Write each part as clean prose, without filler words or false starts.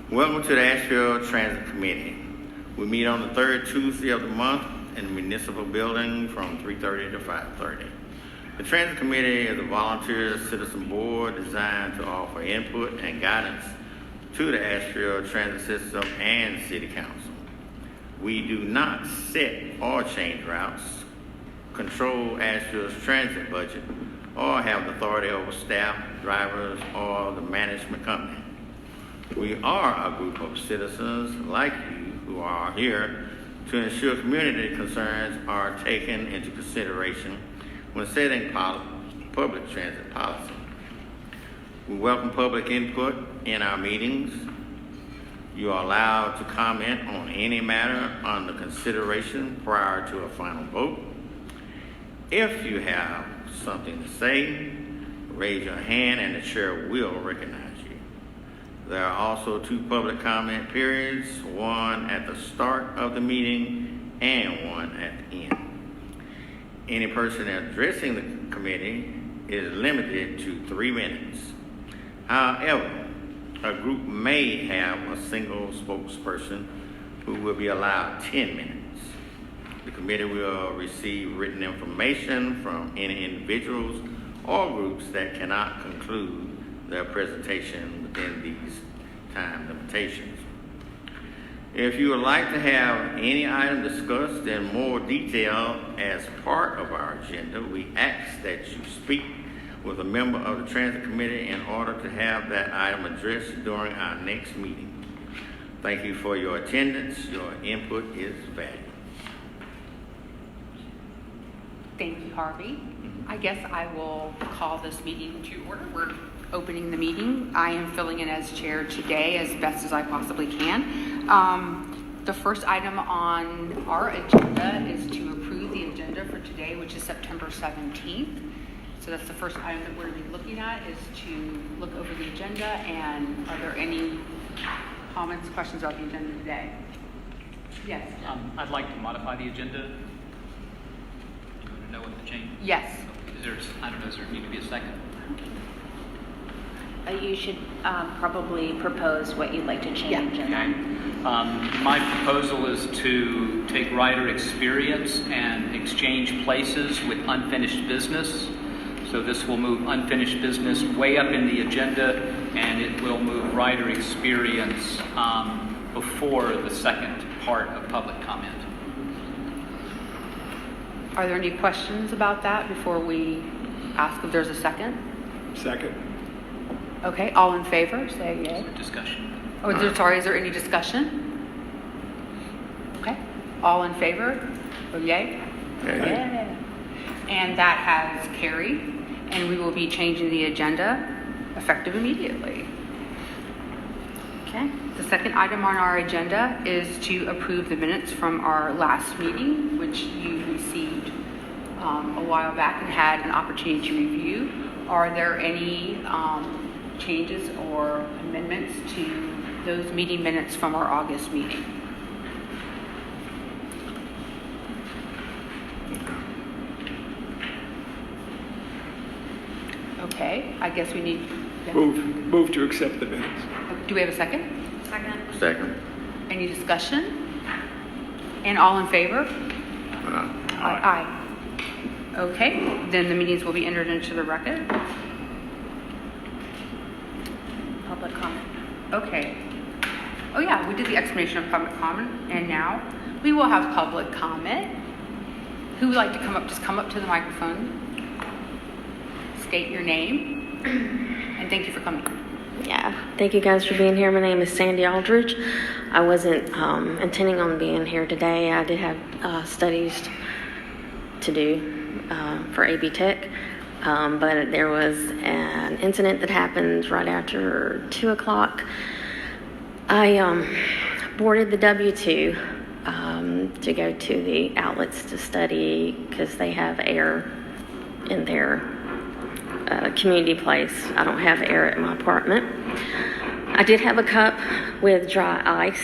Welcome to the Asheville Transit Committee. We meet on the third Tuesday of the month in the municipal building from 3:30 to 5:30. The Transit Committee is a volunteer citizen board designed to offer input and guidance to the Asheville transit system and City Council. We do not set or change routes, control Asheville's transit budget, or have the authority over staff, drivers, or the management company. We are a group of citizens like you who are here to ensure community concerns are taken into consideration when setting public transit policy. We welcome public input in our meetings. You are allowed to comment on any matter under consideration prior to a final vote. If you have something to say, raise your hand and the chair will recognize you. There are also 2 public comment periods, one at the start of the meeting and one at the end. Any person addressing the committee is limited to 3 minutes. However, a group may have a single spokesperson who will be allowed 10 minutes. The committee will receive written information from any individuals or groups that cannot conclude their presentation within these time limitations. If you would like to have any item discussed in more detail as part of our agenda, we ask that you speak with a member of the Transit Committee in order to have that item addressed during our next meeting. Thank you for your attendance. Your input is valued. Thank you, Harvey. I guess I will call this meeting to order. We're opening the meeting. I am filling in as chair today as best as I possibly can. The first item on our agenda is to approve the agenda for today, which is September 17th. So that's the first item that we're going to be looking at, is to look over the agenda. And are there any comments, questions about the agenda today? Yes. I'd like to modify the agenda. Do you want to know what the change? Yes. I don't know, does there need to be a second? You should probably propose what you'd like to change. Yeah. And Okay. My proposal is to take rider experience and exchange places with unfinished business. So this will move unfinished business way up in the agenda, and it will move rider experience before the second part of public comment. Are there any questions about that before we ask if there's a second? Second. Okay, all in favor, say yay. Discussion. Oh, is there any discussion? Okay, all in favor, oh yay? Okay. And that has carried, and we will be changing the agenda effective immediately. Okay, the second item on our agenda is to approve the minutes from our last meeting, which you received a while back and had an opportunity to review. Are there any changes or amendments to those meeting minutes from our August meeting? Okay, I guess we need... Move to accept the minutes. Do we have a second? Second. Any discussion? And all in favor? Aye. Okay, then the meetings will be entered into the record. public comment. Okay. Oh yeah, we did the explanation of public comment, and now we will have public comment. Who would like to come up? Just come up to the microphone. State your name, and thank you for coming. Yeah, thank you guys for being here. My name is Sandy Aldridge. I wasn't intending on being here today. I did have studies to do for AB Tech, but there was an incident that happened right after 2 o'clock. I boarded the W2 to go to the outlets to study because they have air in their community place. I don't have air at my apartment. I did have a cup with dry ice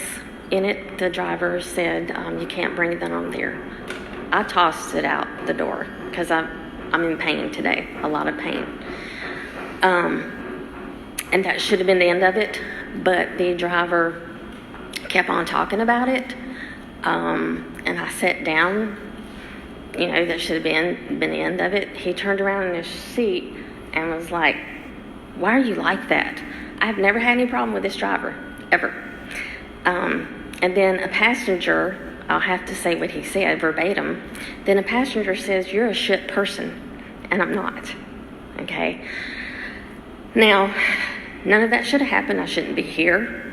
in it. The driver said you can't bring that on there. I tossed it out the door because I'm in pain today, a lot of pain. And that should have been the end of it, but the driver kept on talking about it. And I sat down, that should have been the end of it. He turned around in his seat and was like, "Why are you like that?" I've never had any problem with this driver, ever. And then a passenger, I'll have to say what he said verbatim, then a passenger says, "You're a shit person," and I'm not, okay? Now, none of that should have happened. I shouldn't be here.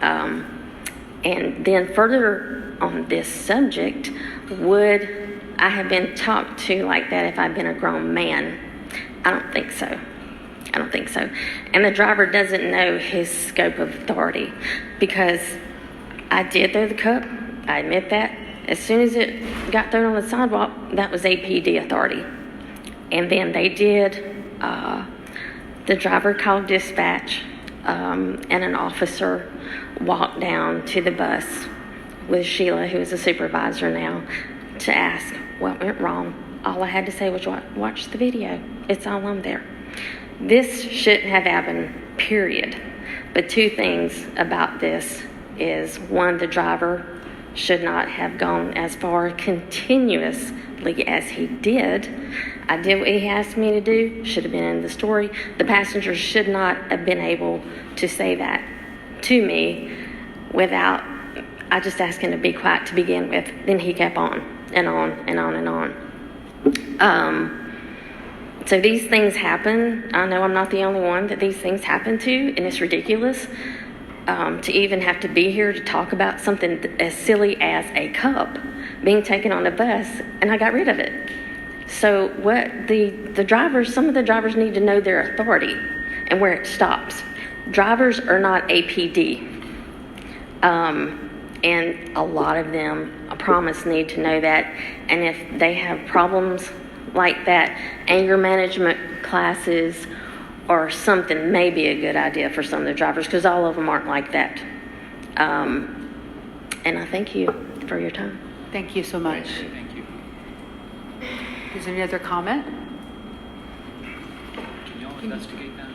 And then further on this subject, would I have been talked to like that if I'd been a grown man? I don't think so. And the driver doesn't know his scope of authority, because I did throw the cup. I admit that. As soon as it got thrown on the sidewalk, that was APD authority. And then they did, the driver called dispatch, and an officer walked down to the bus with Sheila, who is a supervisor now, to ask what went wrong. All I had to say was, watch the video. It's all on there. This shouldn't have happened, period. But two things about this is, one, the driver should not have gone as far continuously as he did. I did what he asked me to do, should have been in the story. The passenger should not have been able to say that to me without, I just asked him to be quiet to begin with. Then he kept on and on and on and on. So these things happen. I know I'm not the only one that these things happen to, and it's ridiculous to even have to be here to talk about something as silly as a cup being taken on a bus, and I got rid of it. So what the drivers, some of the drivers need to know their authority and where it stops. Drivers are not APD. And a lot of them, I promise, need to know that. And if they have problems like that, anger management classes or something may be a good idea for some of the drivers, because all of them aren't like that. And I thank you for your time. Thank you so much. Thank you. Is there any other comment? Can y'all investigate that?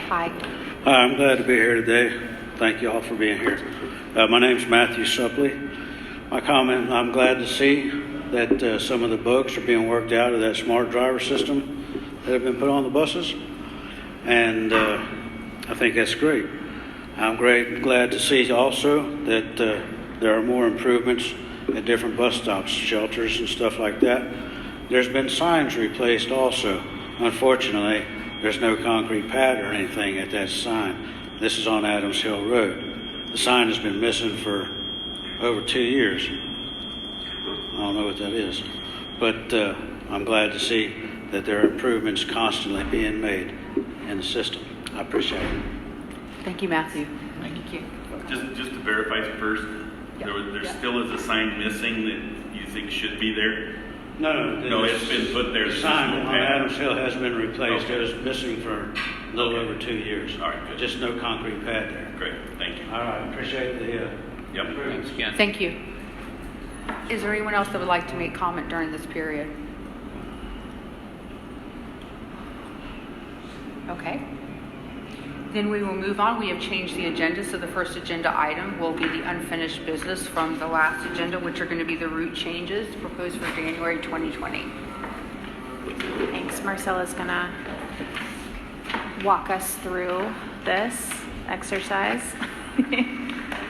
Hi. Hi, I'm glad to be here today. Thank you all for being here. My name's Matthew Supley. My comment, I'm glad to see that some of the bugs are being worked out of that smart driver system that have been put on the buses. And I think that's great. I'm glad to see also that there are more improvements at different bus stops, shelters and stuff like that. There's been signs replaced also. Unfortunately, there's no concrete pad or anything at that sign. This is on Adams Hill Road. The sign has been missing for over 2 years. I don't know what that is. But I'm glad to see that there are improvements constantly being made in the system. I appreciate it. Thank you, Matthew. Thank you. Just to verify first, Yep. there Yep. still is a sign missing that you think should be there? No, it's been put there. The There's sign no on pad. Adams Hill has been replaced. Okay. It was missing for a little over 2 years. All right, good. Just no concrete pad there. Great, thank you. All right, appreciate the Yep. improvements. Thanks again. Thank you. Is there anyone else that would like to make comment during this period? Okay. Then we will move on. We have changed the agenda, so the first agenda item will be the unfinished business from the last agenda, which are going to be the route changes proposed for January 2020. Thanks. Marcella's gonna walk us through this exercise.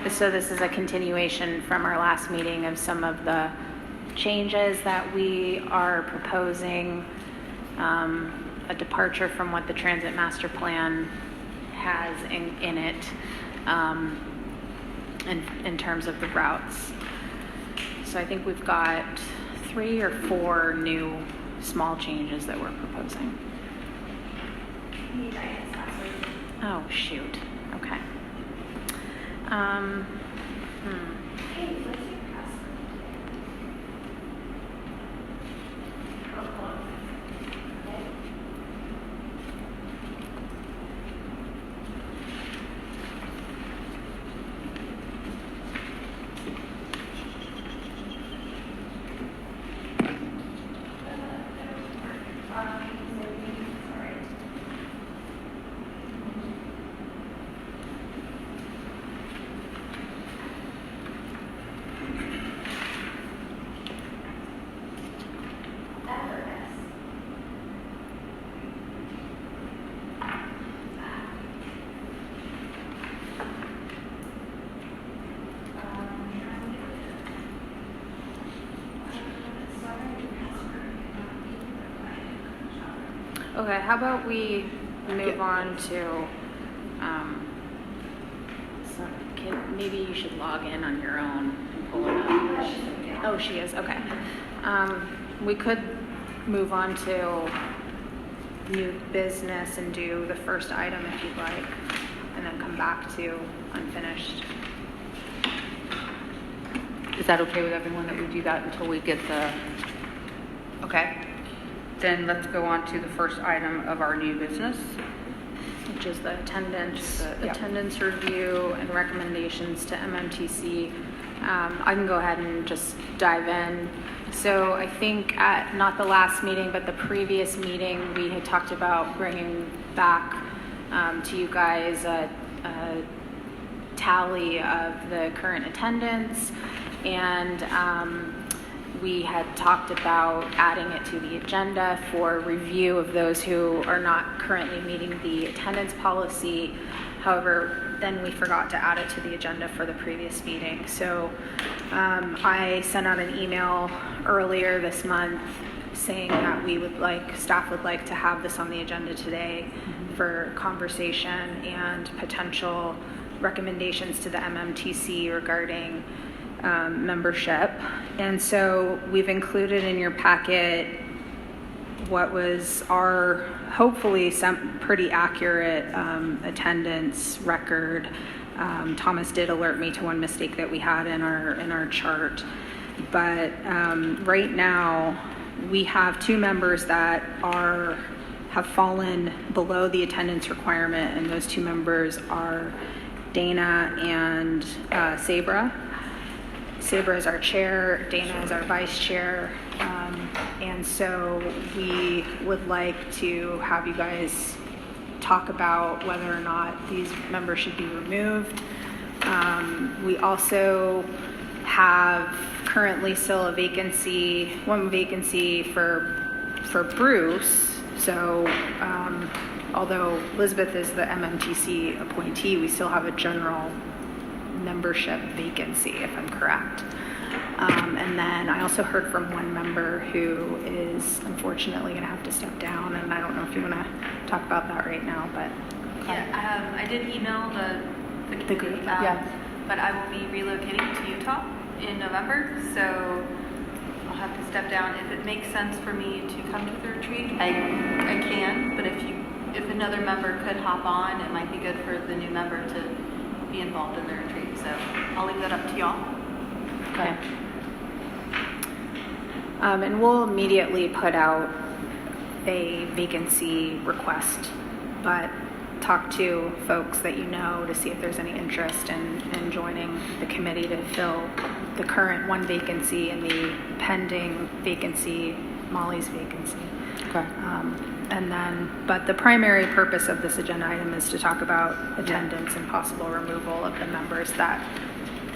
So this is a continuation from our last meeting of some of the changes that we are proposing, a departure from what the Transit Master Plan has in it, in terms of the routes. So I think we've got 3 or 4 new small changes that we're proposing. Oh, shoot. Okay. Okay, how about we move on to, maybe you should log in on your own and pull it up. Oh, she is, okay. We could move on to new business and do the first item if you'd like, and then come back to unfinished. Is that okay with everyone that we do that until we get the, okay? Then let's go on to the first item of our new business. Which is the attendance, Yeah. attendance review and recommendations to MMTC. I can go ahead and just dive in. So I think at, not the last meeting, but the previous meeting, we had talked about bringing back to you guys a tally of the current attendance, and we had talked about adding it to the agenda for review of those who are not currently meeting the attendance policy. However, then we forgot to add it to the agenda for the previous meeting. So I sent out an email earlier this month saying that we would like, staff would like to have this on the agenda today for conversation and potential recommendations to the MMTC regarding membership. And so we've included in your packet what was our hopefully some pretty accurate attendance record. Thomas did alert me to one mistake that we had in our chart, but right now we have 2 members that have fallen below the attendance requirement, and those 2 members are Dana and Sabra. Sabra is our chair, Dana is our vice chair, and so we would like to have you guys talk about whether or not these members should be removed. We also have currently still one vacancy for Bruce. So although Elizabeth is the MMTC appointee, we still have a general membership vacancy, if I'm correct. And then I also heard from one member who is unfortunately going to have to step down, and I don't know if you want to talk about that right now, but. Yeah, I did email the group, but I will be relocating to Utah in November, so I'll have to step down. If it makes sense for me to come to the retreat, I can, but if another member could hop on, it might be good for the new member to be involved in the retreat, so I'll leave that up to y'all. Okay. And we'll immediately put out a vacancy request, but talk to folks that you know to see if there's any interest in joining the committee to fill the current one vacancy and the pending vacancy, Molly's vacancy. Okay. And then, but the primary purpose of this agenda item is to talk about attendance and possible removal of the members that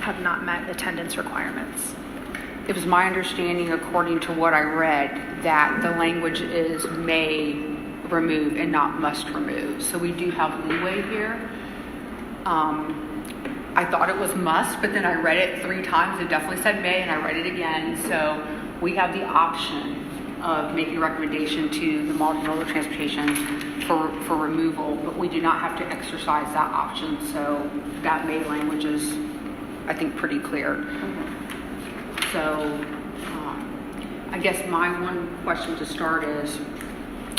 have not met attendance requirements. It was my understanding, according to what I read, that the language is may remove and not must remove. So we do have leeway here. I thought it was must, but then I read it 3 times. It definitely said may, and I read it again. So we have the option of making a recommendation to the multimodal transportation for removal, but we do not have to exercise that option. So that may language is, I think, pretty clear. So I guess my one question to start is,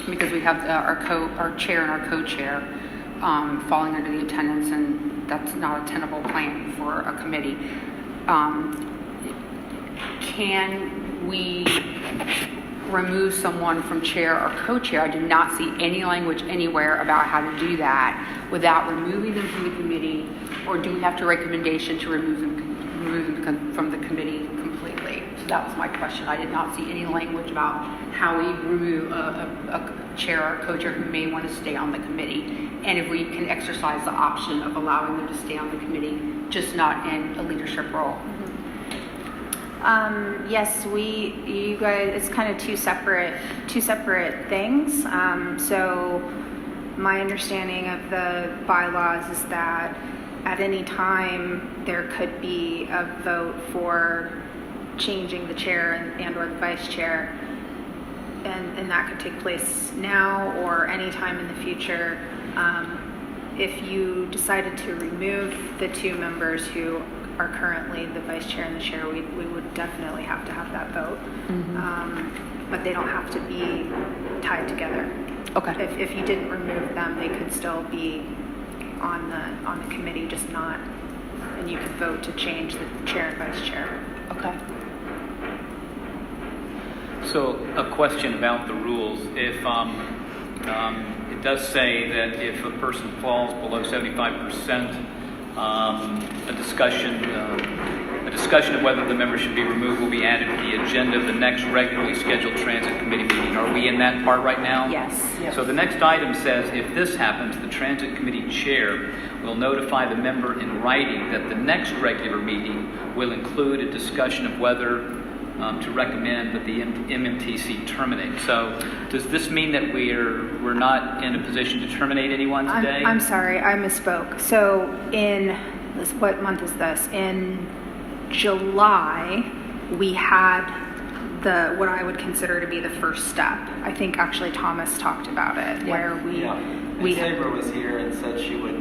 because we have our chair and our co-chair falling under the attendance, and that's not a tenable plan for a committee. Can we remove someone from chair or co-chair? I do not see any language anywhere about how to do that without removing them from the committee, or do we have to recommendation to remove them from the committee completely? So that was my question. I did not see any language about how we remove a chair or co-chair who may want to stay on the committee, and if we can exercise the option of allowing them to stay on the committee, just not in a leadership role. Yes, you guys, it's kind of two separate things. So my understanding of the bylaws is that at any time there could be a vote for changing the chair and or the vice chair. and that could take place now or anytime in the future. If you decided to remove the two members who are currently the vice chair and the chair, we would definitely have to have that vote. But they don't have to be tied together. Okay. If you didn't remove them, they could still be on the committee, just not, and you could vote to change the chair and vice chair. Okay. So a question about the rules. If it does say that if a person falls below 75%, a discussion of whether the member should be removed will be added to the agenda of the next regularly scheduled transit committee meeting. Are we in that part right now? Yes. So the next item says, if this happens, the transit committee chair will notify the member in writing that the next regular meeting will include a discussion of whether to recommend that the MMTC terminate. So does this mean that we're not in a position to terminate anyone today? I'm sorry, I misspoke. So what month is this? In July, we had what I would consider to be the first step. I think actually Thomas talked about it, where we Saber was here and said she would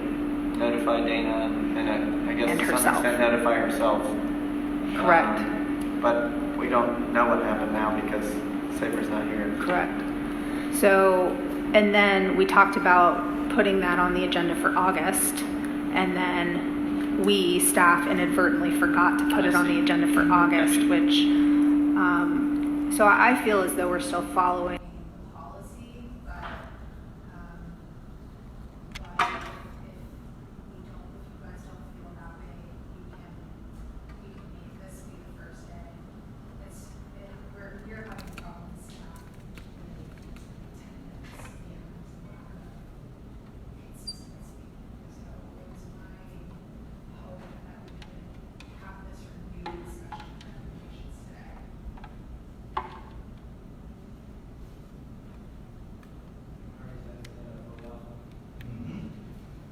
notify Dana and I guess And to some herself. extent notify herself. Correct. But we don't know what happened now because Saber's not here. Correct. So, and then we talked about putting that on the agenda for August, and then we, staff, inadvertently forgot to put it on the agenda for August, which, so I feel as though we're still following policy, but if you guys don't feel that way, we can make this be the first day. We're having problems staff. So it was my hope that we could have this review discussion recommendations today.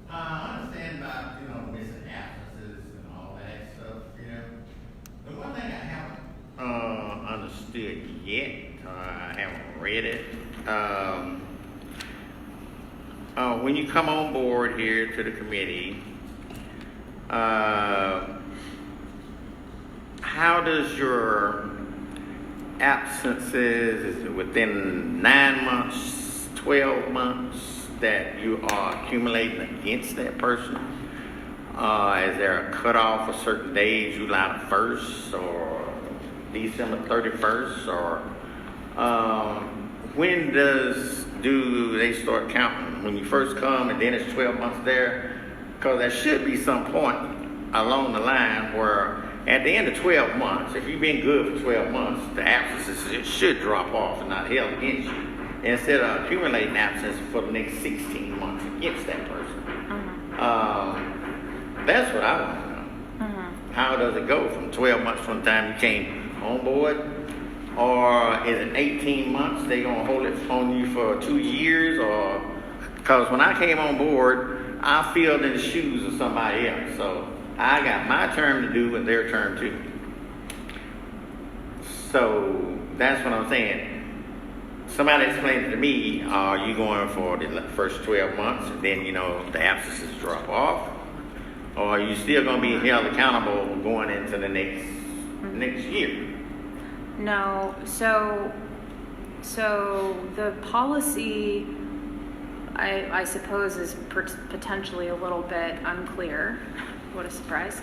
I understand about, missing absences and all that stuff, The one thing I haven't understood yet, I haven't read it, when you come on board here to the committee, how does your absences, is it within 9 months, 12 months that you are accumulating against that person? Is there a cutoff for certain days, July 1st or December 31st, or when do they start counting? When you first come and then it's 12 months there? Because there should be some point along the line where at the end of 12 months, if you've been good for 12 months, the absences it should drop off and not held against you, instead of accumulating absences for the next 16 months against that person. That's what I want to know. How does it go from 12 months from the time you came on board? Or is it 18 months? They going to hold it on you for 2 years? Or because when I came on board, I filled in the shoes of somebody else. So I got my term to do and their term too. So that's what I'm saying. Somebody explained it to me, are you going for the first 12 months and then, the absences drop off? Or are you still going to be held accountable going into the next year? No, so the policy, I suppose, is potentially a little bit unclear. What a surprise.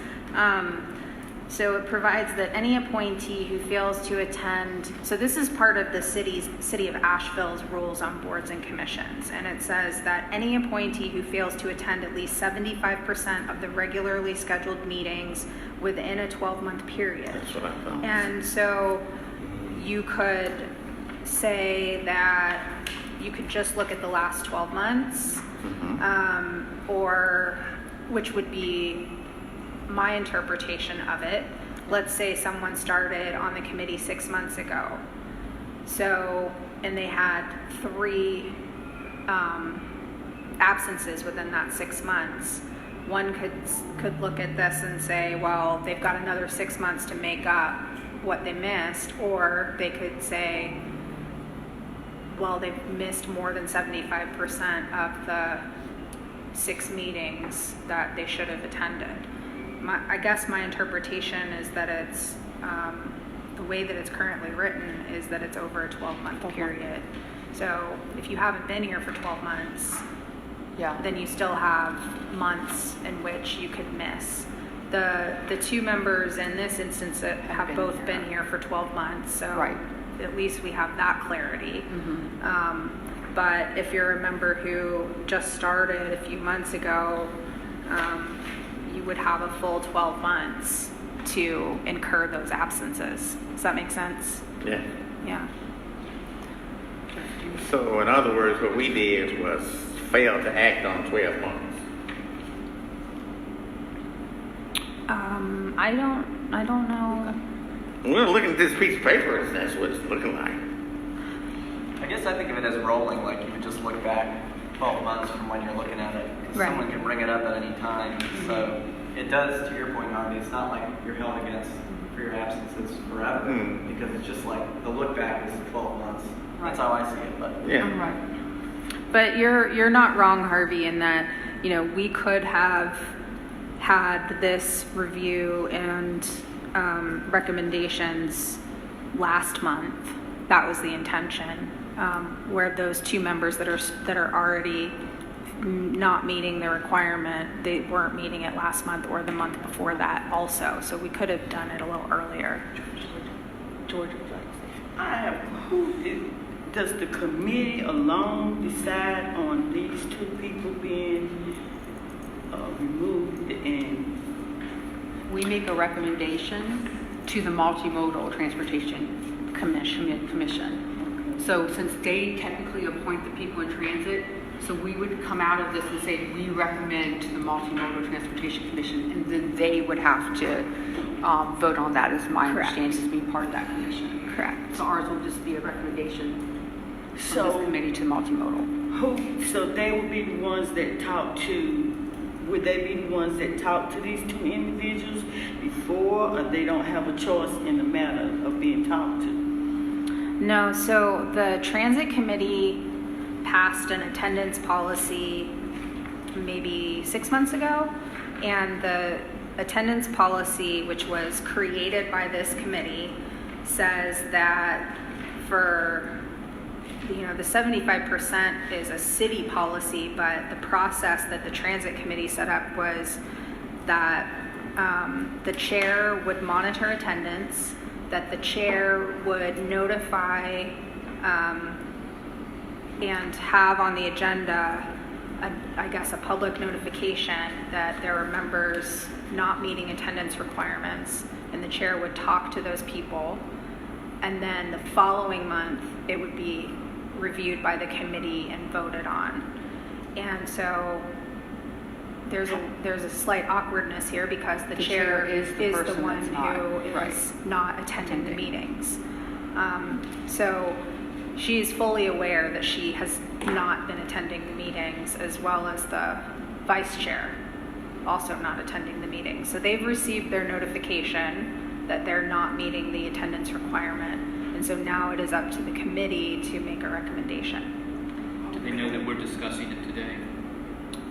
So it provides that any appointee who fails to attend, so this is part of the City of Asheville's rules on boards and commissions, and it says that any appointee who fails to attend at least 75% of the regularly scheduled meetings within a 12-month period. That's what I thought. And so you could say that you could just look at the last 12 months, or which would be my interpretation of it. Let's say someone started on the committee 6 months ago. So, and they had 3 absences within that 6 months. One could look at this and say, well, they've got another 6 months to make up what they missed, or they could say, well, they've missed more than 75% of the 6 meetings that they should have attended. I guess my interpretation is that it's, the way that it's currently written is that it's over a 12-month period. So if you haven't been here for 12 months, Yeah. then you still have months in which you could miss. The 2 members in this instance that have been both here. been here for 12 months, so Right. at least we have that clarity. Mm-hmm. But if you're a member who just started a few months ago, you would have a full 12 months to incur those absences. Does that make sense? Yeah. Yeah. So in other words, what we did was fail to act on 12 months. I don't know. We're looking at this piece of paper, and that's what it's looking like. I guess I think of it as rolling, like you would just look back 12 months from when you're looking at it. 'Cause Right. someone can bring it up at any time. So it does, to your point, Harvey, it's not like you're held against for your absences forever. Mm. Because it's just like the look back is 12 months. That's Right. how I see it. But Yeah. Right. But you're not wrong, Harvey, in that, we could have had this review and recommendations last month. That was the intention, where those 2 members that are already not meeting the requirement, they weren't meeting it last month or the month before that also. So we could have done it a little earlier. George, would you like to say? I have, does the committee alone decide on these 2 people being removed? And We make a recommendation to the Multimodal Transportation Commission. So since they technically appoint the people in transit, so we would come out of this and say, we recommend to the Multimodal Transportation Commission, and then they would have to vote on that, is my Correct. understanding, as being part of that commission. Correct. So ours will just be a recommendation from so this committee to multimodal. so they would be the ones that talk to, would they be the ones that talk to these 2 individuals before, or they don't have a choice in the matter of being talked to? No, so the transit committee passed an attendance policy maybe 6 months ago, and the attendance policy, which was created by this committee, says that for the 75% is a city policy, but the process that the transit committee set up was that the chair would monitor attendance, that the chair would notify and have on the agenda, a public notification that there were members not meeting attendance requirements, and the chair would talk to those people, and then the following month it would be reviewed by the committee and voted on. And so there's a slight awkwardness here because the chair is the person one that's not, who right. is not attending the meetings. So she's fully aware that she has not been attending the meetings, as well as the vice chair also not attending the meetings. So they've received their notification that they're not meeting the attendance requirement. And so now it is up to the committee to make a recommendation. Do they know that we're discussing it today?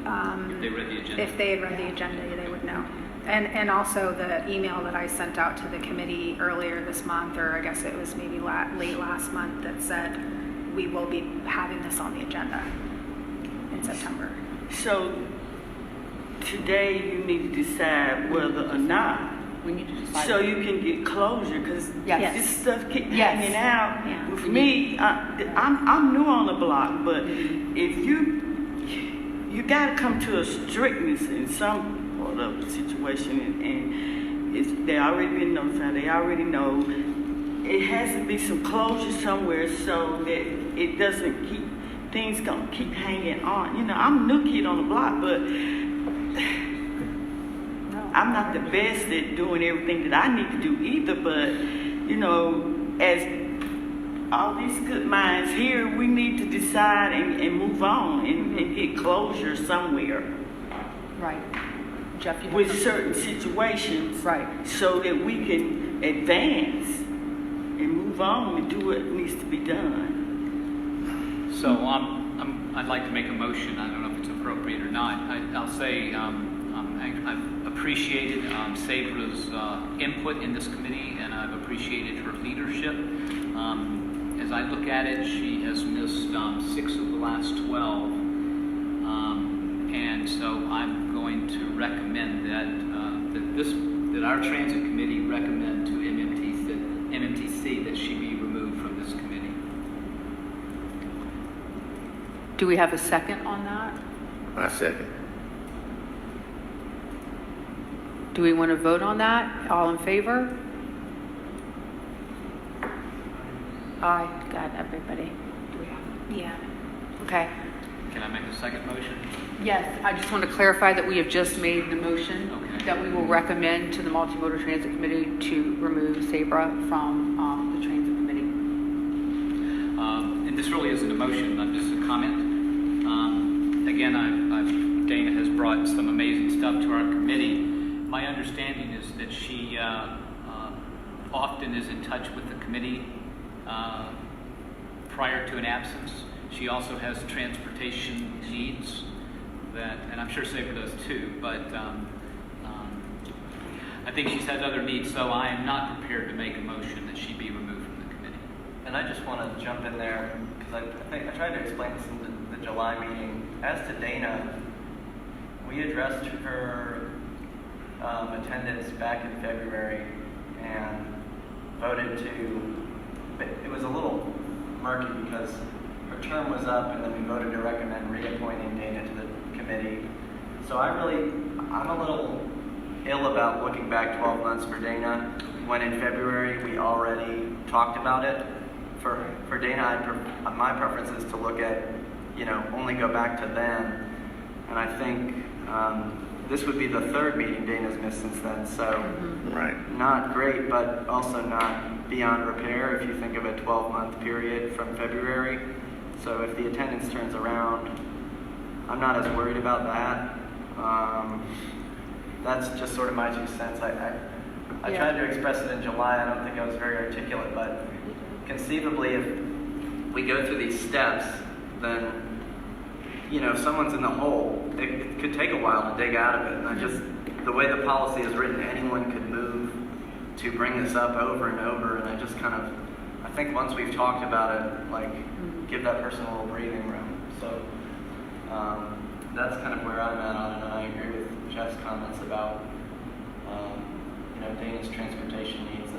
If they read the agenda? If they had read the agenda, they would know. And also the email that I sent out to the committee earlier this month, or I guess it was maybe late last month, that said we will be having this on the agenda in September. So today you need to decide whether or not, We need to decide. so you can get closure, because Yes. this stuff keep Yes. hanging out. Yeah. With me, I'm new on the block, but if you got to come to a strictness in some part of the situation, and they already been notified, they already know. It has to be some closure somewhere so that it doesn't keep, things gonna keep hanging on. I'm a new kid on the block, but I'm not the best at doing everything that I need to do either, but, as all these good minds here, we need to decide and move on and get closure somewhere Right. Jeff, you have with something? certain situations. Right. So that we can advance and move on and do what needs to be done. So I'd like to make a motion. I don't know if it's appropriate or not. I'll say I've appreciated Sabra's input in this committee, and I've appreciated her leadership. As I look at it, she has missed 6 of the last 12. And so I'm going to recommend that our transit committee recommend to MMTC that she be removed from this committee. Do we have a second on that? I second. Do we want to vote on that? All in favor? Aye. Got everybody. Do we have? Yeah. Okay. Can I make a second motion? Yes, I just want to clarify that we have just made the motion Okay. that we will recommend to the Multimodal Transit Committee to remove Sabra from the Transit Committee. And this really isn't a motion, but just a comment. Again, Dana has brought some amazing stuff to our committee. My understanding is that she often is in touch with the committee prior to an absence. She also has transportation needs and I'm sure Sabra does too, but I think she's had other needs, so I am not prepared to make a motion that she be removed from the committee. And I just want to jump in there because I think I tried to explain this in the July meeting. As to Dana, we addressed her attendance back in February and voted to. It was a little murky because her term was up, and then we voted to recommend reappointing Dana to the committee. So I'm a little ill about looking back 12 months for Dana when in February we already talked about it. For Dana, my preference is to look at, only go back to then. And I think this would be the 3rd meeting Dana's missed since then. So Right. not great, but also not beyond repair if you think of a 12-month period from February. So if the attendance turns around, I'm not as worried about that. That's just sort of my 2 cents. I tried to express it in July. I don't think I was very articulate, but conceivably, if we go through these steps, then, if someone's in the hole, it could take a while to dig out of it. And the way the policy is written, anyone could move to bring this up over and over. And I think once we've talked about it, give that person a little breathing room. So that's kind of where I'm at on it. And I agree with Jeff's comments about, Dana's transportation needs.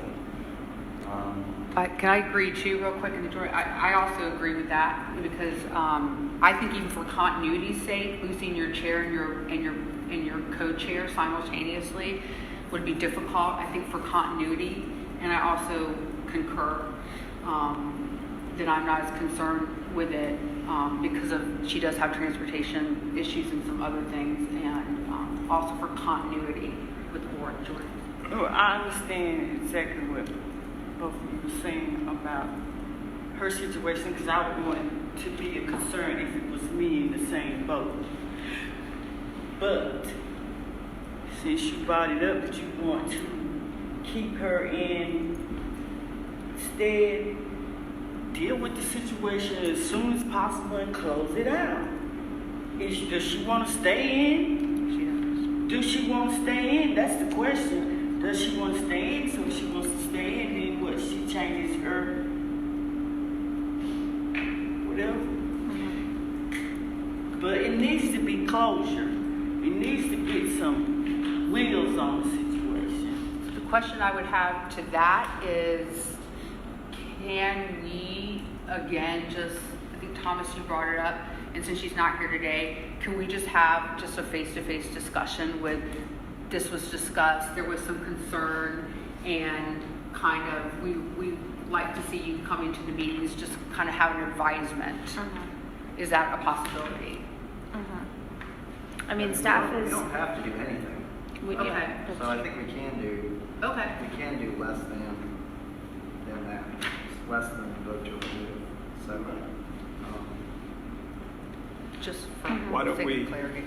Can I agree too, real quick, and I also agree with that because I think even for continuity's sake, losing your chair and your co-chair simultaneously would be difficult. I think for continuity, and I also concur that I'm not as concerned with it because she does have transportation issues and some other things, and also for continuity with the board. Jordan. Oh, I understand exactly what both of you were saying about her situation because I would want it to be a concern if it was me in the same boat. But since you brought it up that you want to keep her in stead, deal with the situation as soon as possible and close it out. Does she want to stay in? She does. Do she want to stay in? That's the question. Does she want to stay in? So if she wants to stay in, then what? She changes her whatever. But it needs to be closure. It needs to get some wheels on the situation. The question I would have to that is, can we, again, I think Thomas, you brought it up, and since she's not here today, can we just have just a face-to-face discussion with, this was discussed, there was some concern, and kind of, we like to see you come into the meetings, just kind of have an advisement. Is that a possibility? I mean, staff We is. don't have to do anything. Okay. So I think we can do less than that. It's less than vote to remove. So Just for Why don't sake we- of clarity.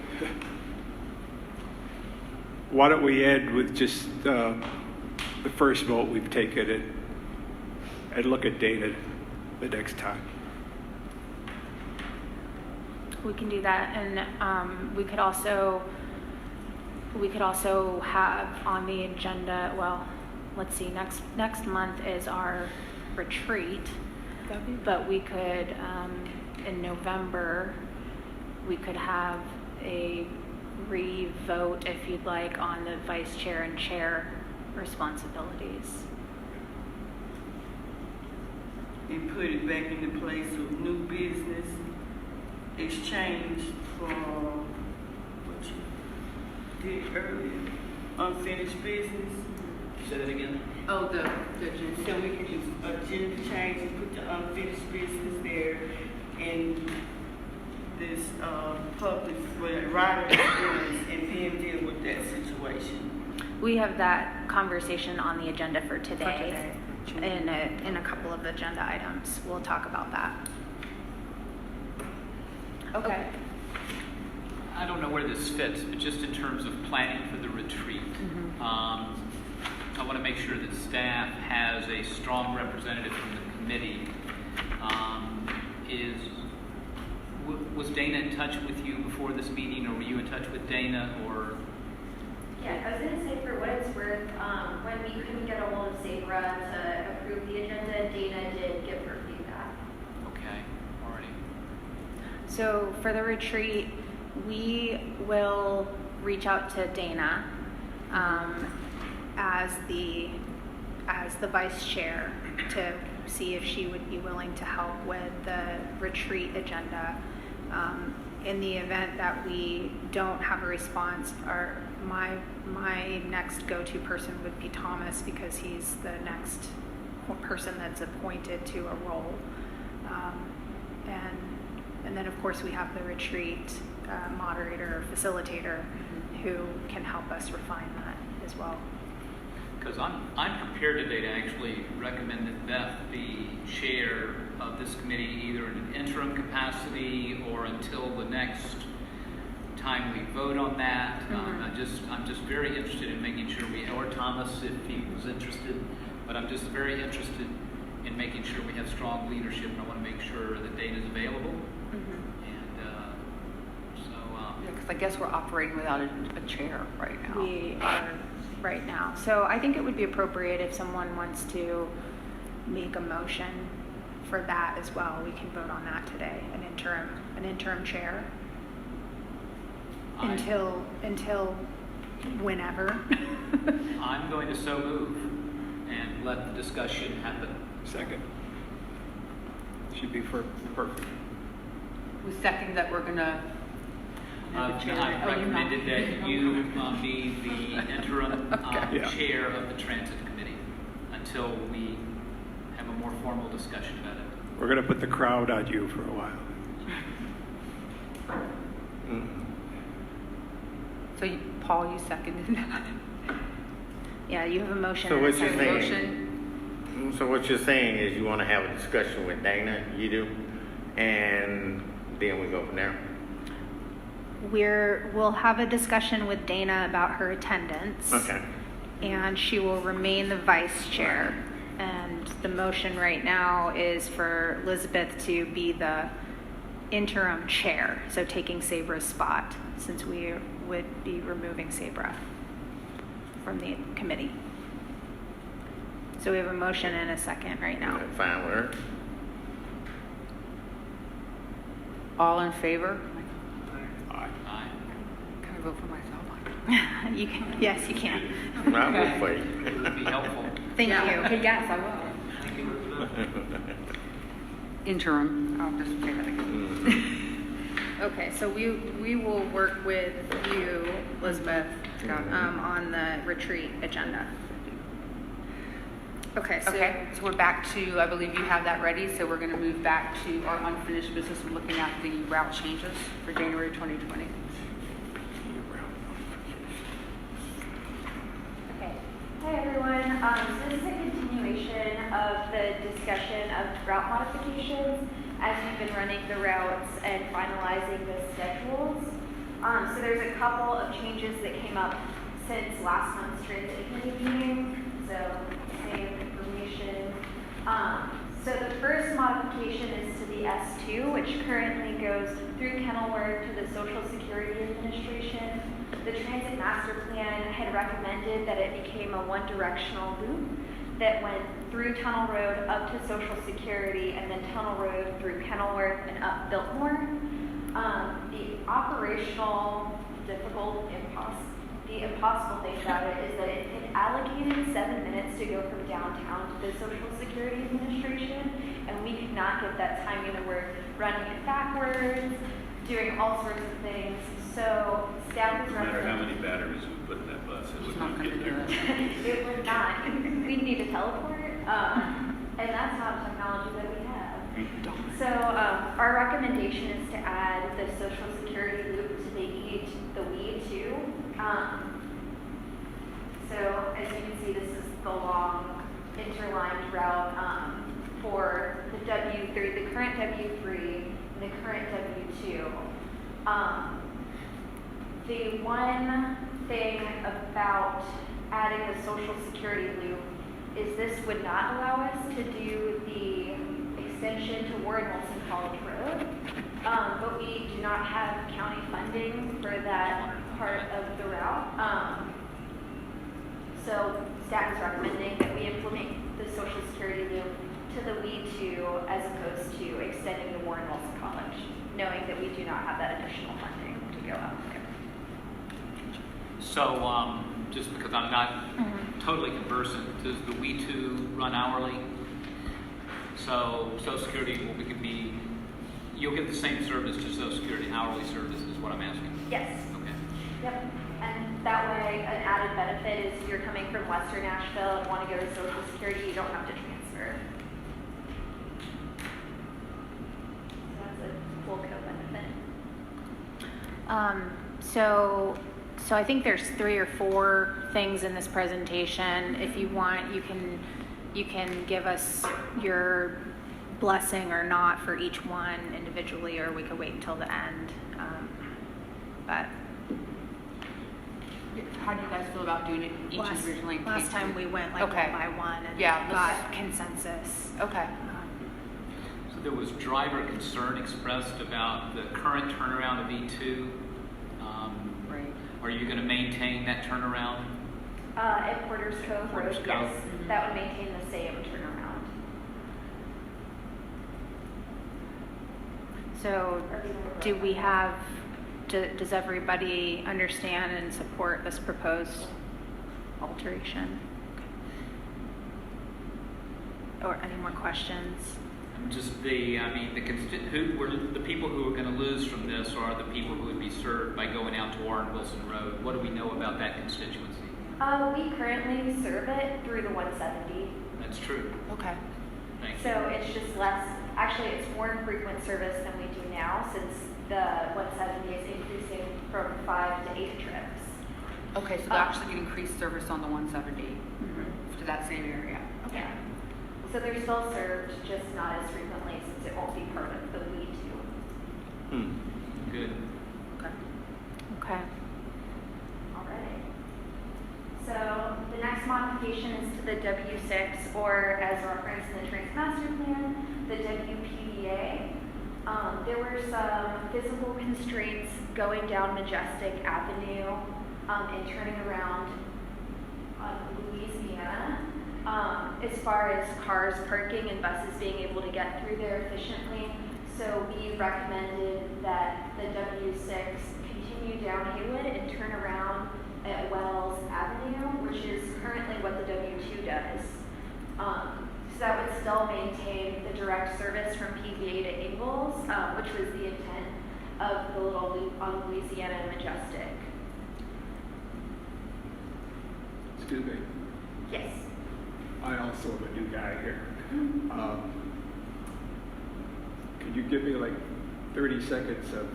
Why don't we end with just the first vote we've taken and look at data the next time? We can do that, and we could also have on the agenda, well, let's see, next month is our retreat, but we could, in November, we could have a re-vote, if you'd like, on the vice chair and chair responsibilities. And put it back in the place of new business, exchange for what you did earlier, unfinished business. Say that again? Oh, the agenda. So we can just agenda change and put the unfinished business there and this public rider experience and then deal with that situation. We have that conversation on the agenda for today. In a couple of agenda items. We'll talk about that. Okay. I don't know where this fits, but just in terms of planning for the retreat, I want to make sure that staff has a strong representative from the committee. Was Dana in touch with you before this meeting, or were you in touch with Dana, or? Yeah, I was going to say, for what it's worth, when we couldn't get a hold of Sabra to approve the agenda, Dana did give her feedback. Okay, alrighty. So for the retreat, we will reach out to Dana as the vice chair to see if she would be willing to help with the retreat agenda. In the event that we don't have a response, my next go-to person would be Thomas, because he's the next person that's appointed to a role. And then of course we have the retreat moderator or facilitator who can help us refine that as well. Because I'm prepared today to actually recommend that Beth be chair of this committee, either in an interim capacity or until the next time we vote on that. I'm just very interested in making sure or Thomas if he was interested, but I'm just very interested in making sure we have strong leadership, and I want to make sure that Dana's available. Because I guess we're operating without a chair right now. We are right now. So I think it would be appropriate if someone wants to make a motion for that as well. We can vote on that today, an interim chair. Until whenever. I'm going to so move and let the discussion happen. Second. Should be perfect. We second that we're going to. I recommended that you be the interim chair of the transit committee until we have a more formal discussion about it. We're going to put the crowd on you for a while. So, Paul, you seconded that? Yeah, you have a motion. So and a what you're second. saying? So what you're saying is you want to have a discussion with Dana, you do, and then we go from there. We'll have a discussion with Dana about her attendance. Okay. And she will remain the vice chair. And the motion right now is for Elizabeth to be the interim chair, so taking Sabra's spot, since we would be removing Sabra from the committee. So we have a motion and a second right now. I'm fine with her. All in favor? Aye. Can I vote for myself? You can, yes, you can. I will for you. It would be helpful. Thank you. Okay, yes, I will. Thank you. Interim. I'll just say that again. Okay, so we will work with you, Elizabeth, on the retreat agenda. Okay, so So we're back to, I believe you have that ready, so we're going to move back to our unfinished business and looking at the route changes for January 2020. Okay. Hi, everyone. So this is a continuation of the discussion of route modifications as we've been running the routes and finalizing the schedules. So there's a couple of changes that came up since last month's transit committee meeting. So same information. So the first modification is to the S2, which currently goes through Kenilworth to the Social Security Administration. The Transit Master Plan had recommended that it became a one-directional loop that went through Tunnel Road up to Social Security and then Tunnel Road through Kenilworth and up Biltmore. The operational the impossible thing about it is that it allocated 7 minutes to go from downtown to the Social Security Administration, and we could not get that time either. We're running it backwards, doing all sorts of things. So staff is No matter how many batteries we put in that bus, it would not get there. It would not. We'd need to teleport, and that's not a technology that we have. So our recommendation is to add the Social Security loop to the E2. So as you can see, this is the long interlined route for the W3, the current W3, and the current W2. The one thing about adding the Social Security loop is this would not allow us to do the extension to Warren Wilson College Road, but we do not have county funding for that part of the route. So staff is recommending that we implement the Social Security loop to the W2 as opposed to extending to Warren Wilson College, knowing that we do not have that additional funding to go out there. So, just because I'm not totally conversant, does the W2 run hourly? So Social Security you'll get the same service to Social Security hourly service is what I'm asking. Yes. Okay. Yep. And that way, an added benefit is you're coming from Western Asheville and want to go to Social Security, you don't have to transfer. So that's a full co-benefit. So I think there's 3 or 4 things in this presentation. If you want, you can give us your blessing or not for each one individually, or we could wait until the end. But How do you guys feel about doing it each individually? last time we went like Okay. one by one and Yeah, got consensus. Okay. So there was driver concern expressed about the current turnaround of E2. Right. Are you going to maintain that turnaround? At Porter's Cove Porter's Road, Cove. yes, that would maintain the same turnaround. So do we have, does everybody understand and support this proposed alteration? Or any more questions? Just the people who are going to lose from this are the people who would be served by going out to Warren Wilson Road. What do we know about that constituency? We currently serve it through the 170. That's true. Okay. Thank you. So it's just less, actually it's more frequent service than we do now since the 170 is increasing from 5 to 8 trips. Okay, so they're actually getting increased service on the 170 to that same area. Okay. Yeah. So they're still served, just not as frequently since it won't be part of the We2. Good. Okay. Okay. Alright. So the next modification is to the W6, or as referenced in the Transit Master Plan, the WPDA. There were some physical constraints going down Majestic Avenue and turning around on Louisiana. As far as cars parking and buses being able to get through there efficiently. So we recommended that the W6 continue down Haywood and turn around at Wells Avenue, which is currently what the W2 does. So that would still maintain the direct service from PVA to Ingalls, which was the intent of the little loop on Louisiana and Majestic. Excuse me. Yes. I also am a new guy here. Could you give me like 30 seconds of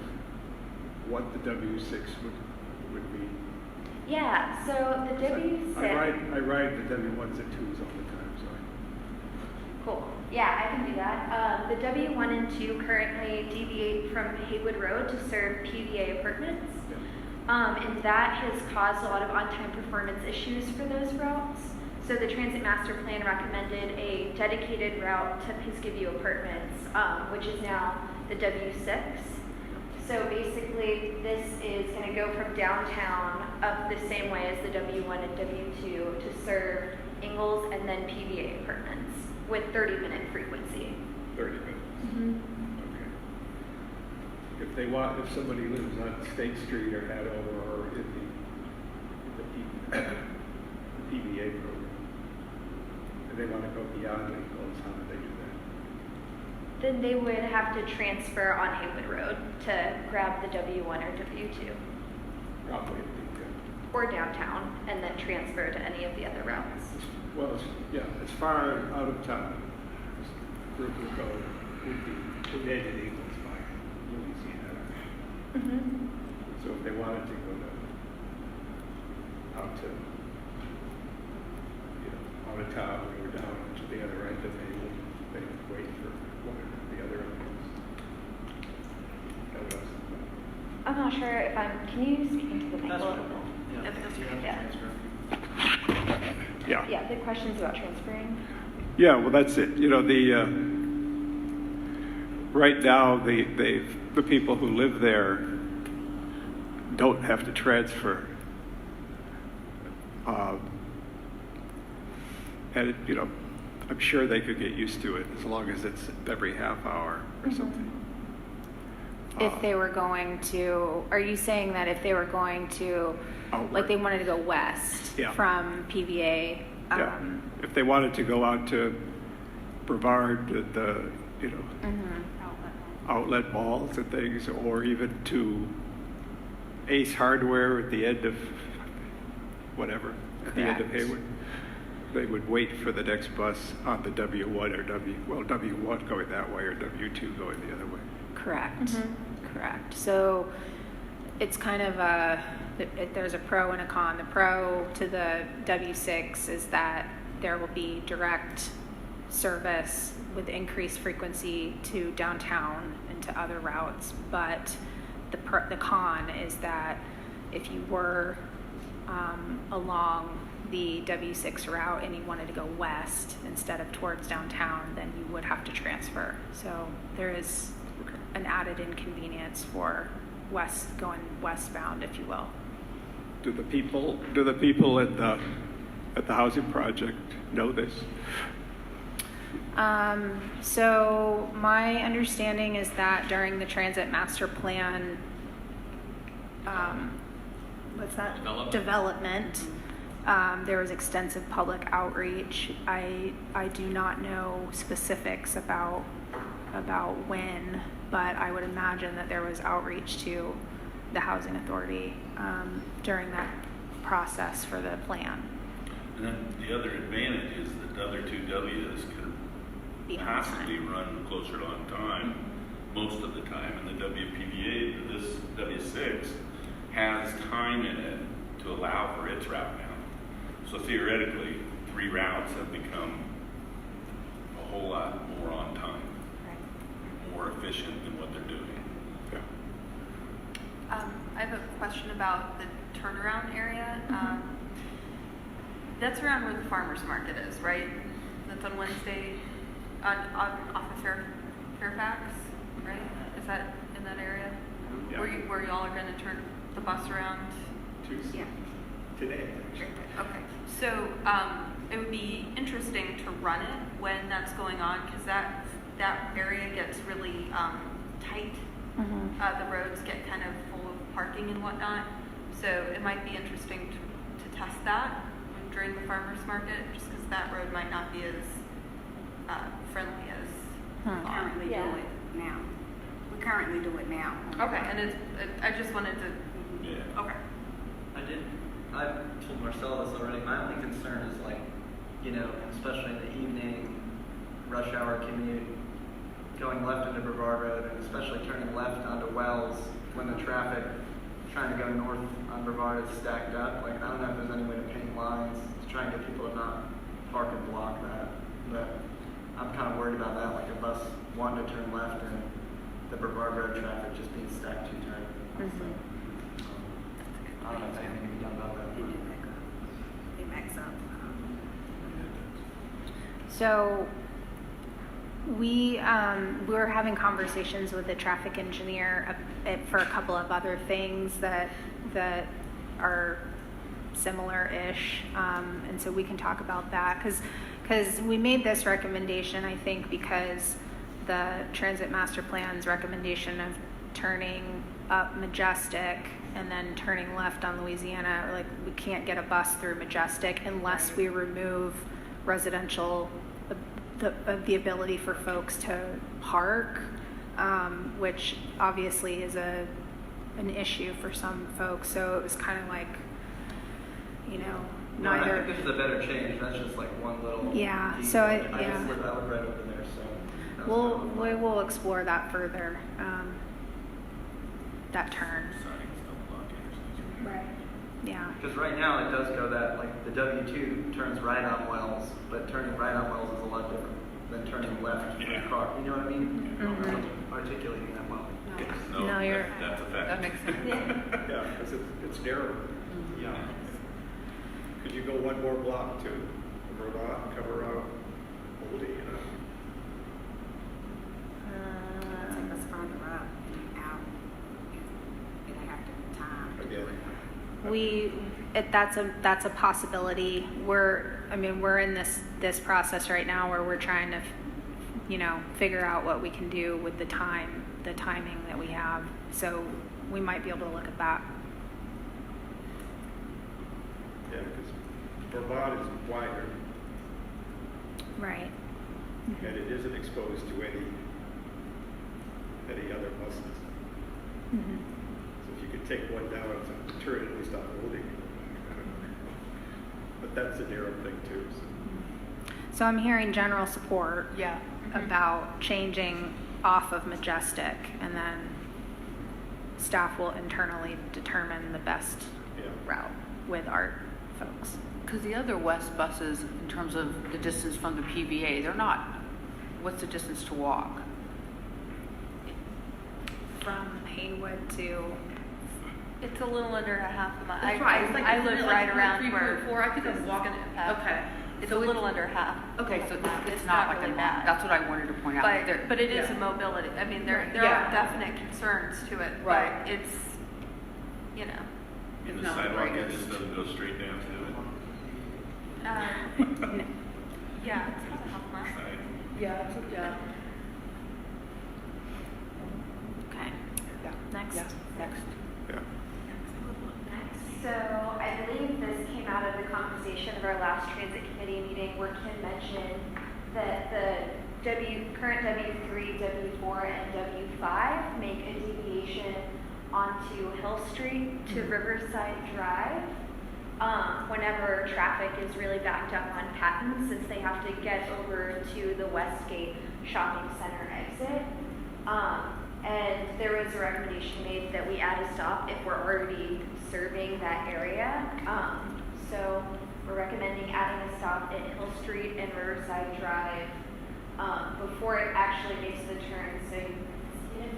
what the W6 would be? Yeah, so the W6... I ride the W1s and 2s all the time, so Cool. Yeah, I can do that. The W1 and 2 currently deviate from Haywood Road to serve PVA apartments. And that has caused a lot of on-time performance issues for those routes. So the Transit Master Plan recommended a dedicated route to Pisgah View Apartments, which is now the W6. So basically, this is going to go from downtown up the same way as the W1 and W2 to serve Ingalls and then PVA apartments with 30-minute frequency. 30 minutes. Mm-hmm. Okay. If somebody lives on State Street or Hanover or in the PVA program, and they want to go beyond Ingalls, how do they do that? Then they would have to transfer on Haywood Road to grab the W1 or W2. Probably. Or downtown, and then transfer to any of the other routes. Well, as far out of town, this group would go, would be the edge of Eagles by Louisiana. Mm-hmm. So if they wanted to go out to, out of town or down to the other end, then they would wait for one or the other end. I'm not sure if can you speak into the mic a little bit? Yeah. Yeah, the question's about transferring. Yeah, well, that's it. Right now, the people who live there don't have to transfer. And, I'm sure they could get used to it as long as it's every half hour or something. If they were going to, are you saying that if they were going to, like they wanted to go west from PVA? If they wanted to go out to Brevard, the, outlet malls and things, or even to Ace Hardware at the end of whatever, at the end of Hayward, they would wait for the next bus on the W1 or W1 going that way or W2 going the other way. Correct. Mm-hmm. Correct. So it's kind of there's a pro and a con. The pro to the W6 is that there will be direct service with increased frequency to downtown and to other routes. But the con is that if you were along the W6 route and you wanted to go west instead of towards downtown, then you would have to transfer. So there is an added inconvenience for going westbound, if you will. Do the people at the housing project know this? So my understanding is that during the transit master plan, development, there was extensive public outreach. I do not know specifics about when, but I would imagine that there was outreach to the housing authority during that process for the plan. And then the other advantage is that the other two W's can possibly run closer on time most of the time, and the WPVA, this W6, has time in it to allow for its route now. So theoretically, 3 routes have become a whole lot more on time, more efficient than what they're doing. I have a question about the turnaround area. That's around where the farmers market is, right? That's on Wednesday, off of Fairfax, right? Is that in that area? Yeah. Where y'all are going to turn the bus around? Tuesday. Yeah. Today. Okay. So it would be interesting to run it when that's going on, because that area gets really tight. The roads get kind of full of parking and whatnot. So it might be interesting to test that during the farmers market, just because that road might not be as friendly as currently do it now. We currently do it now. Okay, and I just wanted to. Yeah. Okay. I told Marcella this already. My only concern is especially in the evening, rush hour commute, going left into Brevard Road, and especially turning left onto Wells when the traffic trying to go north on Brevard is stacked up. I don't know if there's any way to paint lines to try and get people to not park and block that. But I'm kind of worried about that, like a bus wanting to turn left and the Brevard Road traffic just being stacked too tight. So, I don't know if anything can be done about that. They max up. So we're having conversations with the traffic engineer for a couple of other things that are similar-ish, and so we can talk about that because we made this recommendation, I think, because the Transit Master Plan's recommendation of turning up Majestic and then turning left on Louisiana, like we can't get a bus through Majestic unless we remove residential, the ability for folks to park, which obviously is an issue for some folks. So it was kind of like, No, I neither. think this is a better change. That's just like one little. Yeah, detail. so I live right over there, so. that was kind of We will explore that further, that turn. Right. Yeah. Because right now it does go that, like, the W2 turns right on Wells, but turning right on Wells is a lot different than turning left for the car. You know what I mean? Mhm. Articulating that well. No, you're. That's a fact. That makes sense. Yeah, because it's narrow. Yeah. Could you go one more block to Vermont, cover out Oldie, Take us further up and out. It'll have to be time to do it. That's a possibility. We're in this process right now where we're trying to, figure out what we can do with the timing that we have. So we might be able to look at that. Yeah, because Vermont is wider Right. and it isn't exposed to any other buses. Mm-hmm. So if you could take one down and turn at least on Oldie. But that's a narrow thing too. So I'm hearing general support. Yeah. About changing off of Majestic, and then staff will internally determine the best route with our folks. Because the other west buses, in terms of the distance from the PVA, they're not, what's the distance to walk? From Haywood to. It's a little under a half a mile. That's right. It's like- I isn't live it right like around 3.4? where. I think this I'm is walking. gonna impact. Okay. It's a little under half. Okay, so It's it's not like really a bad. lot. That's what I wanted to point out. But it is a mobility. I mean, there Yeah. are definite concerns to it. but Right. It's, And It's the not sidewalk great. just doesn't go straight down to it. yeah, it's about a half mile. Yeah, yeah. Okay. Yeah. Next. Yeah, next. Yeah. So I believe this came out of the conversation of our last transit committee meeting where Kim mentioned that the current W3, W4, and W5 make a deviation onto Hill Street to Riverside Drive whenever traffic is really backed up on Patton, since they have to get over to the Westgate Shopping Center exit. And there was a recommendation made that we add a stop if we're already serving that area. So we're recommending adding a stop at Hill Street and Riverside Drive before it actually makes the turn. So you see it.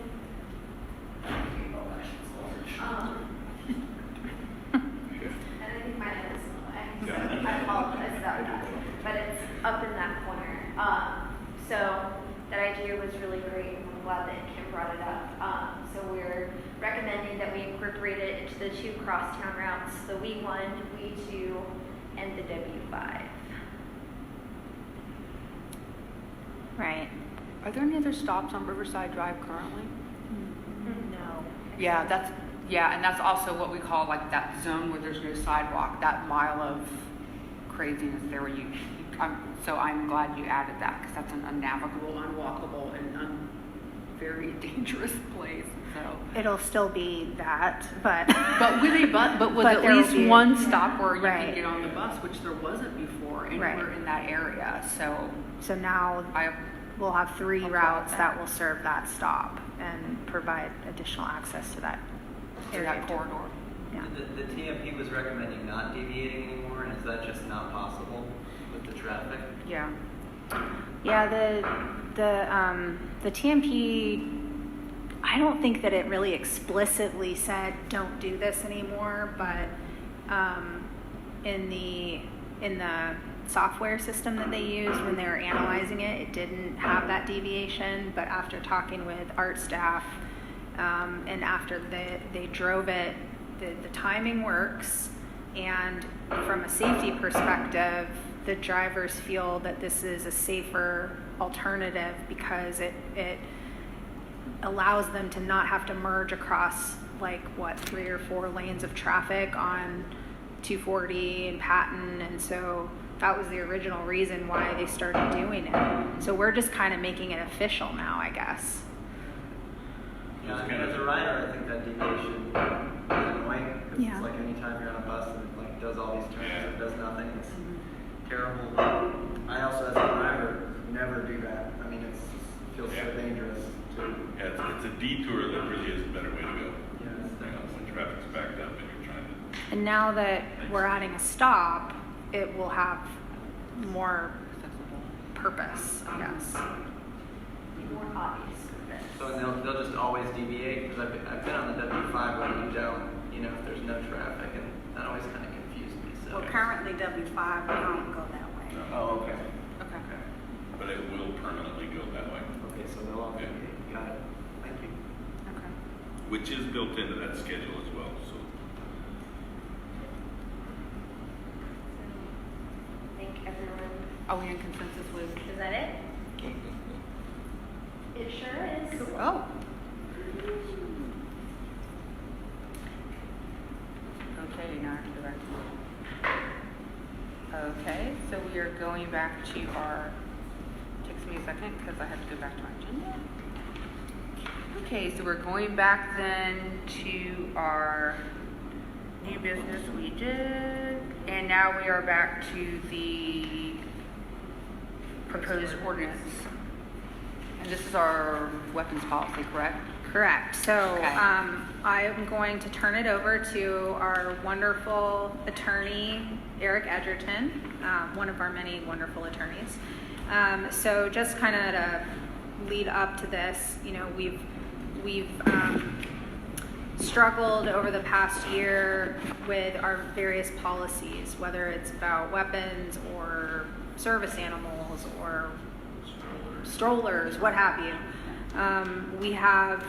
And I think mine is in the way, so I apologize about that. But it's up in that corner. So that idea was really great, and I'm glad that Kim brought it up. So we're recommending that we incorporate it into the two crosstown routes, the W1, W2, and the W5. Right. Are there any other stops on Riverside Drive currently? No. Yeah, and that's also what we call like that zone where there's no sidewalk, that mile of craziness there where so I'm glad you added that, because that's an unnavigable, unwalkable, and very dangerous place, so. It'll still be that, but. But with But at there will least be- one stop where you Right. can get on the bus, which there wasn't before anywhere Right. in that area, so So now we'll have three I'll routes follow that that. will serve that stop and provide additional access to that to area. that corridor. Yeah. The TMP was recommending not deviating anymore, and is that just not possible with the traffic? Yeah. Yeah, the TMP, I don't think that it really explicitly said, don't do this anymore, but in the software system that they used when they were analyzing it, it didn't have that deviation, but after talking with art staff, and after they drove it, the timing works, and from a safety perspective, the drivers feel that this is a safer alternative because it allows them to not have to merge across 3 or 4 lanes of traffic on 240 and Patton, and so that was the original reason why they started doing it. So we're just kind of making it official now, I guess. Yeah, I mean, as a rider, I think that deviation is annoying, because Yeah. it's like anytime you're on a bus and it does all these turns and it does nothing, it's terrible. I also, as a driver, never do that. I mean, it feels so dangerous to. Yeah, it's a detour that really is a better way to go. Yeah, When traffic's backed up and you're trying to. And now that we're adding a stop, it will have more purpose, I guess. More obvious. So and they'll just always deviate, because I've been on the W5 when you don't, if there's no traffic, and that always kind of confused me. So. Well, currently W5, we don't go that way. Oh, okay. Okay. But it will permanently go that way. Okay, so they'll all deviate. Got it. Thank you. Okay. Which is built into that schedule as well, so. I think everyone, Are we in consensus with? is that it? It sure is. Oh. Okay, now I have to go back to. Okay, so we are going back to our. Takes me a second because I have to go back to my agenda. Okay, so we're going back then to our new business we did, and now we are back to the proposed ordinance. And this is our weapons policy, correct? Correct. So Okay. I am going to turn it over to our wonderful attorney, Eric Edgerton, one of our many wonderful attorneys. So just kind of to lead up to this, we've struggled over the past year with our various policies, whether it's about weapons or service animals or strollers, what have you. We have,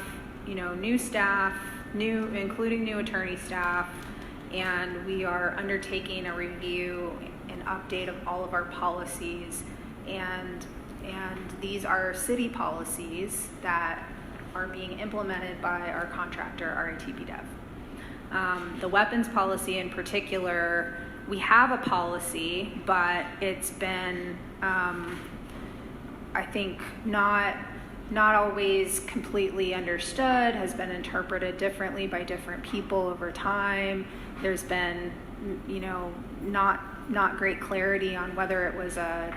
new staff, including new attorney staff, and we are undertaking a review and update of all of our policies. And these are city policies that are being implemented by our contractor, RATP Dev. The weapons policy in particular, we have a policy, but it's been, I think, not always completely understood, has been interpreted differently by different people over time. There's been, not great clarity on whether it was a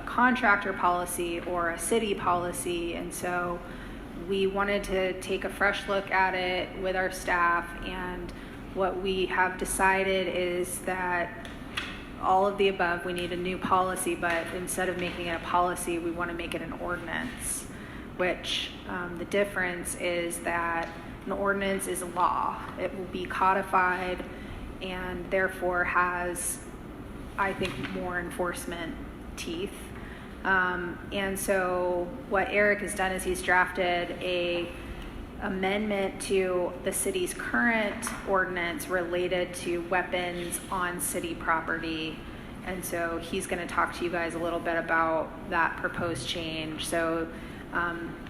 contractor policy or a city policy, and so we wanted to take a fresh look at it with our staff, and what we have decided is that all of the above, we need a new policy, but instead of making it a policy, we want to make it an ordinance, which the difference is that an ordinance is a law. It will be codified and therefore has, I think, more enforcement teeth. And so what Eric has done is he's drafted a amendment to the city's current ordinance related to weapons on city property. And so he's going to talk to you guys a little bit about that proposed change. So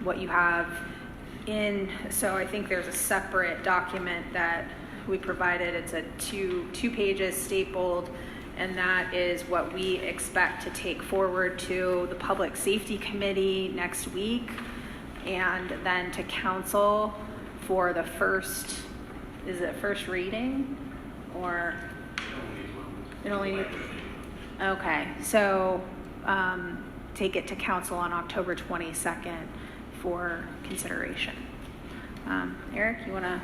what you have so I think there's a separate document that we provided. It's a two pages stapled, and that is what we expect to take forward to the Public Safety Committee next week, and then to council for the first reading, or it only needs, okay, so take it to council on October 22nd for consideration. Eric, you want to?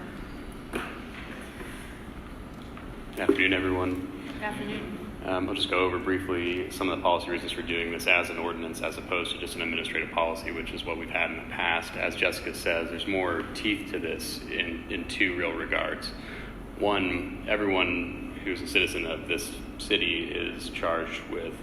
Good afternoon, everyone. Good afternoon. I'll just go over briefly some of the policy reasons for doing this as an ordinance as opposed to just an administrative policy, which is what we've had in the past. As Jessica says, there's more teeth to this in two real regards. One, everyone who's a citizen of this city is charged with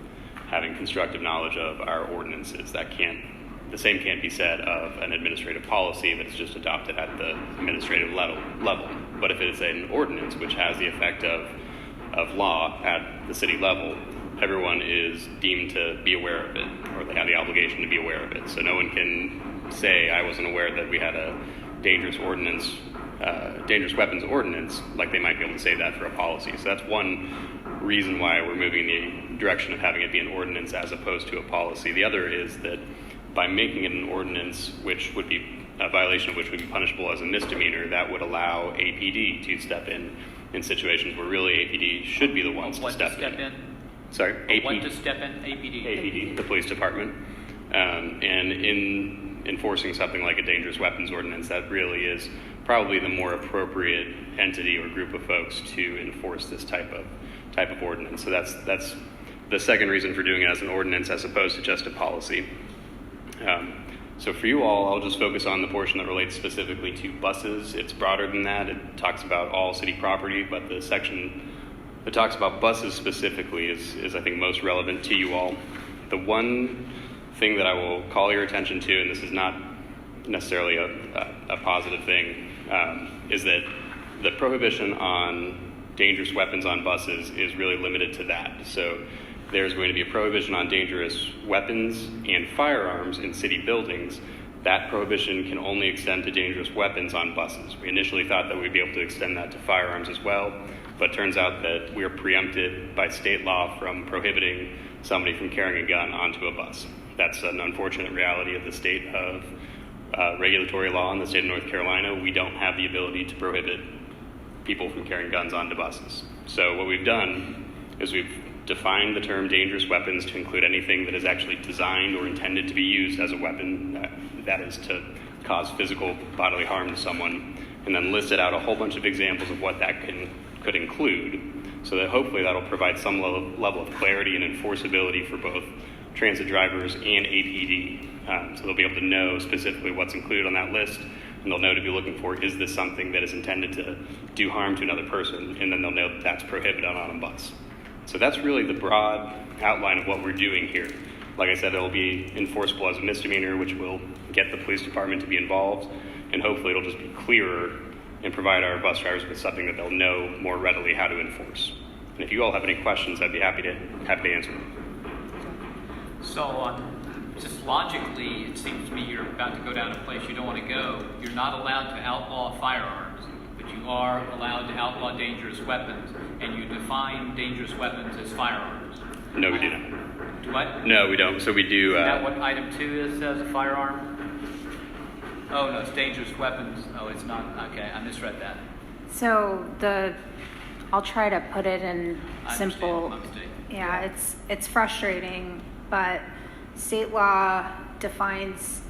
having constructive knowledge of our ordinances. The same can't be said of an administrative policy that is just adopted at the administrative level. But if it is an ordinance which has the effect of law at the city level, everyone is deemed to be aware of it, or they have the obligation to be aware of it. So no one can say, I wasn't aware that we had a dangerous weapons ordinance, like they might be able to say that for a policy. So that's one reason why we're moving in the direction of having it be an ordinance as opposed to a policy. The other is that by making it an ordinance, which would be a violation of which would be punishable as a misdemeanor, that would allow APD to step in situations where really APD should be the ones to step in. Sorry, What to step in? APD. APD, the police department. And in enforcing something like a dangerous weapons ordinance, that really is probably the more appropriate entity or group of folks to enforce this type of ordinance. So that's the second reason for doing it as an ordinance as opposed to just a policy. So for you all, I'll just focus on the portion that relates specifically to buses. It's broader than that. It talks about all city property, but the section that talks about buses specifically is I think most relevant to you all. The one thing that I will call your attention to, and this is not necessarily a positive thing, is that the prohibition on dangerous weapons on buses is really limited to that. So there's going to be a prohibition on dangerous weapons and firearms in city buildings. That prohibition can only extend to dangerous weapons on buses. We initially thought that we'd be able to extend that to firearms as well, but it turns out that we're preempted by state law from prohibiting somebody from carrying a gun onto a bus. That's an unfortunate reality of the state of regulatory law in the state of North Carolina. We don't have the ability to prohibit people from carrying guns onto buses. So what we've done is we've defined the term dangerous weapons to include anything that is actually designed or intended to be used as a weapon, that is to cause physical bodily harm to someone, and then listed out a whole bunch of examples of what that could include, so that hopefully that'll provide some level of clarity and enforceability for both transit drivers and APD. So they'll be able to know specifically what's included on that list, and they'll know to be looking for, is this something that is intended to do harm to another person, and then they'll know that that's prohibited on a bus. So that's really the broad outline of what we're doing here. Like I said, it'll be enforceable as a misdemeanor, which will get the police department to be involved, and hopefully it'll just be clearer and provide our bus drivers with something that they'll know more readily how to enforce. And if you all have any questions, I'd be happy to answer them. So just logically, it seems to me you're about to go down a place you don't want to go. You're not allowed to outlaw firearms, but you are allowed to outlaw dangerous weapons, and you define dangerous weapons as firearms. No, we do not. Do what? No, we don't. So we do... Is that what item 2 is as a firearm? Oh, no, it's dangerous weapons. Oh, it's not. Okay, I misread that. So I'll try to put it in simple. Yeah, it's frustrating, but state law defines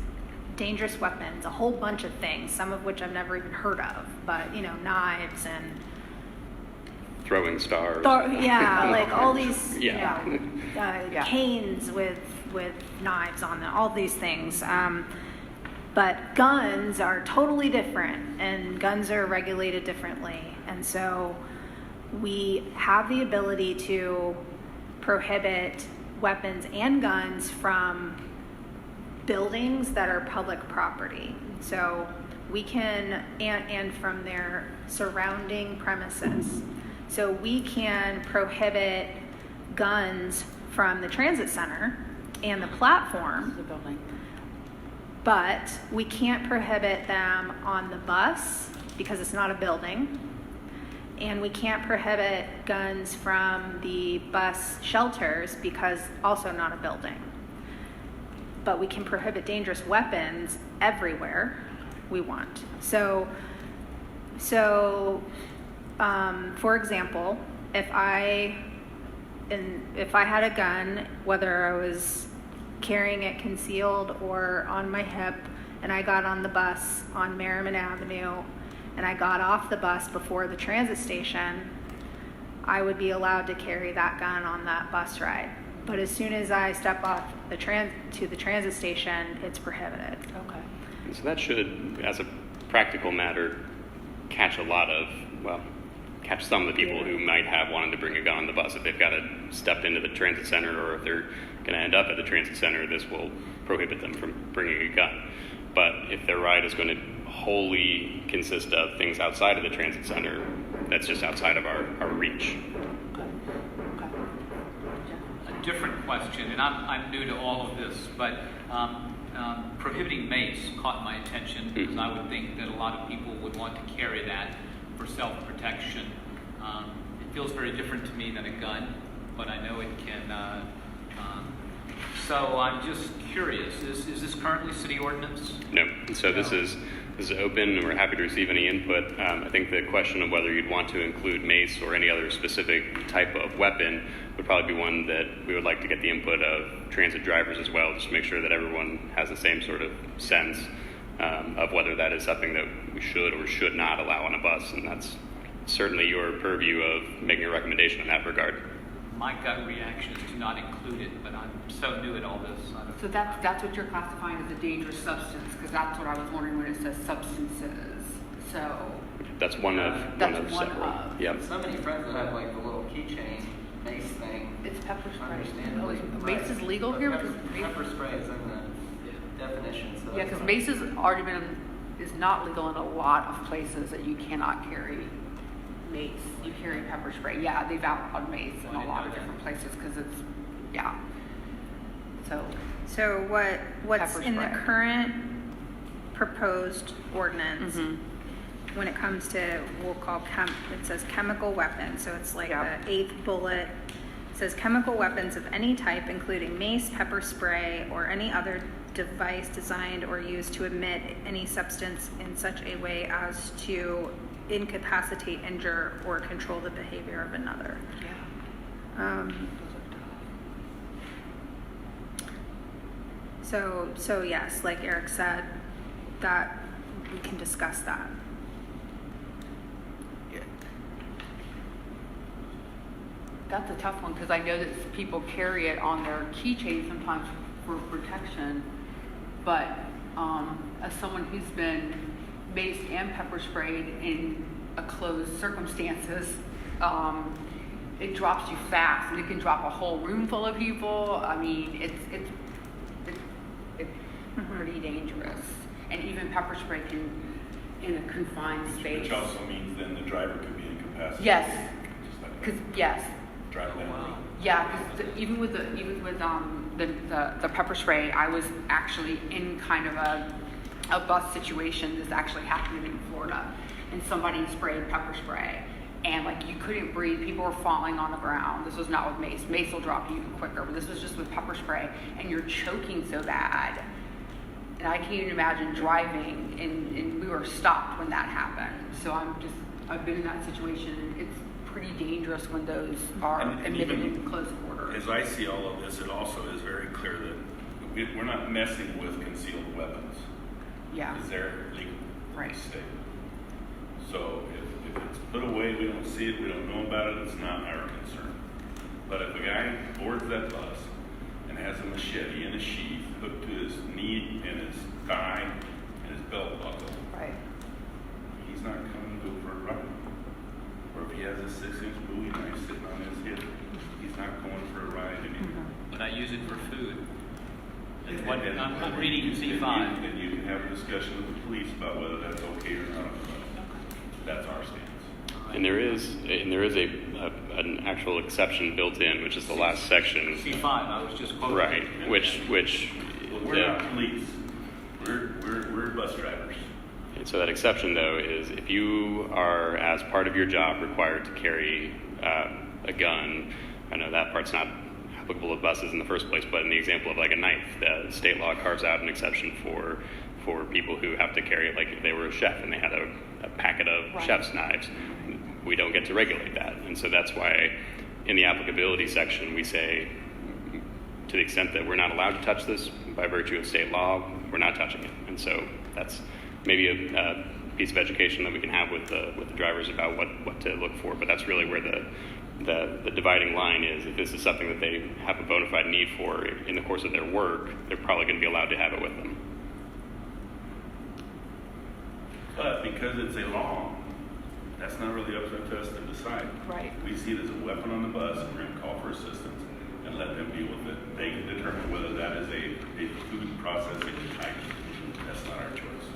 dangerous weapons, a whole bunch of things, some of which I've never even heard of, but knives and throwing stars. Like all these, Yeah. canes with knives on them, all these things. But guns are totally different, and guns are regulated differently. And so we have the ability to prohibit weapons and guns from buildings that are public property. So we can, and from their surrounding premises. So we can prohibit guns from the transit center and the platform, but we can't prohibit them on the bus because it's not a building, and we can't prohibit guns from the bus shelters because also not a building. But we can prohibit dangerous weapons everywhere we want. So for example, if I had a gun, whether I was carrying it concealed or on my hip, and I got on the bus on Merriman Avenue, and I got off the bus before the transit station, I would be allowed to carry that gun on that bus ride. But as soon as I step off the transit station, it's prohibited. Okay. So that should, as a practical matter, catch a lot of, catch some of the people who might have wanted to bring a gun on the bus. If they've got to step into the transit center, or if they're going to end up at the transit center, this will prohibit them from bringing a gun. But if their ride is going to wholly consist of things outside of the transit center, that's just outside of our reach. A different question, and I'm new to all of this, but prohibiting mace caught my attention because I would think that a lot of people would want to carry that for self-protection. It feels very different to me than a gun, but I know it can. So I'm just curious, is this currently city ordinance? No. So this is open, and we're happy to receive any input. I think the question of whether you'd want to include mace or any other specific type of weapon would probably be one that we would like to get the input of transit drivers as well, just to make sure that everyone has the same sort of sense of whether that is something that we should or should not allow on a bus. And that's certainly your purview of making a recommendation in that regard. My gut reaction is to not include it, but I'm so new at all this. So that's what you're classifying as a dangerous substance, because that's what I was wondering when it says substances. So that's one of several. Yep. So many friends that have like the little keychain mace thing. It's pepper spray. Understandably. Mace is legal here? Pepper spray is in the definition. So yeah, because mace is not legal in a lot of places that you cannot carry mace. You carry pepper spray. Yeah, they've outlawed mace in a lot of different places because it's, yeah. So what's pepper in the spray. current proposed ordinance when it comes to, we'll call it says chemical weapons. So it's like the 8th bullet. It says chemical weapons of any type, including mace, pepper spray, or any other device designed or used to emit any substance in such a way as to incapacitate, injure, or control the behavior of another. So yes, like Eric said, that we can discuss that. That's a tough one because I know that people carry it on their keychain sometimes for protection, but as someone who's been maced and pepper sprayed in a closed circumstances, it drops you fast, and it can drop a whole room full of people. I mean, it's pretty dangerous, and even pepper spray can in a confined space. Which also means then the driver could be incapacitated. Yes, because drive down. Yeah, because even with the pepper spray, I was actually in kind of a bus situation. This actually happened in Florida, and somebody sprayed pepper spray, and like you couldn't breathe. People were falling on the ground. This was not with mace. Mace will drop you even quicker, but this was just with pepper spray, and you're choking so bad. And I can't even imagine driving, and we were stopped when that happened. So I've been in that situation. It's pretty dangerous when those are emitted in close quarters. As I see all of this, it also is very clear that we're not messing with concealed weapons. Yeah. Because they're legal right. in the state. So if it's put away, we don't see it, we don't know about it, it's not our concern. But if a guy boards that bus and has a machete in a sheath hooked to his knee and his thigh and his belt buckle, right, he's not coming to go for a ride. Or if he has a 6-inch Bowie knife sitting on his hip, he's not going for a ride anymore. But I use it for food. I'm reading C5. Then you can have a discussion with the police about whether that's okay or not. That's our stance. And there is an actual exception built in, which is the last section. C5. I was just quoting. Right. Which well, we're not police. We're bus drivers. And so that exception, though, is if you are, as part of your job, required to carry a gun. I know that part's not applicable to buses in the first place, but in the example of like a knife, the state law carves out an exception for people who have to carry it, like if they were a chef and they had a packet of chef's knives. We don't get to regulate that. And so that's why in the applicability section we say, to the extent that we're not allowed to touch this by virtue of state law, we're not touching it. And so that's maybe a piece of education that we can have with the drivers about what to look for. But that's really where the dividing line is. If this is something that they have a bona fide need for in the course of their work, they're probably going to be allowed to have it with them. But because it's a law, That's not really up to us to decide. Right. We see it as a weapon on the bus, and we're gonna call for assistance and let them deal with it. They can determine whether that is a food processing item. That's not our choice.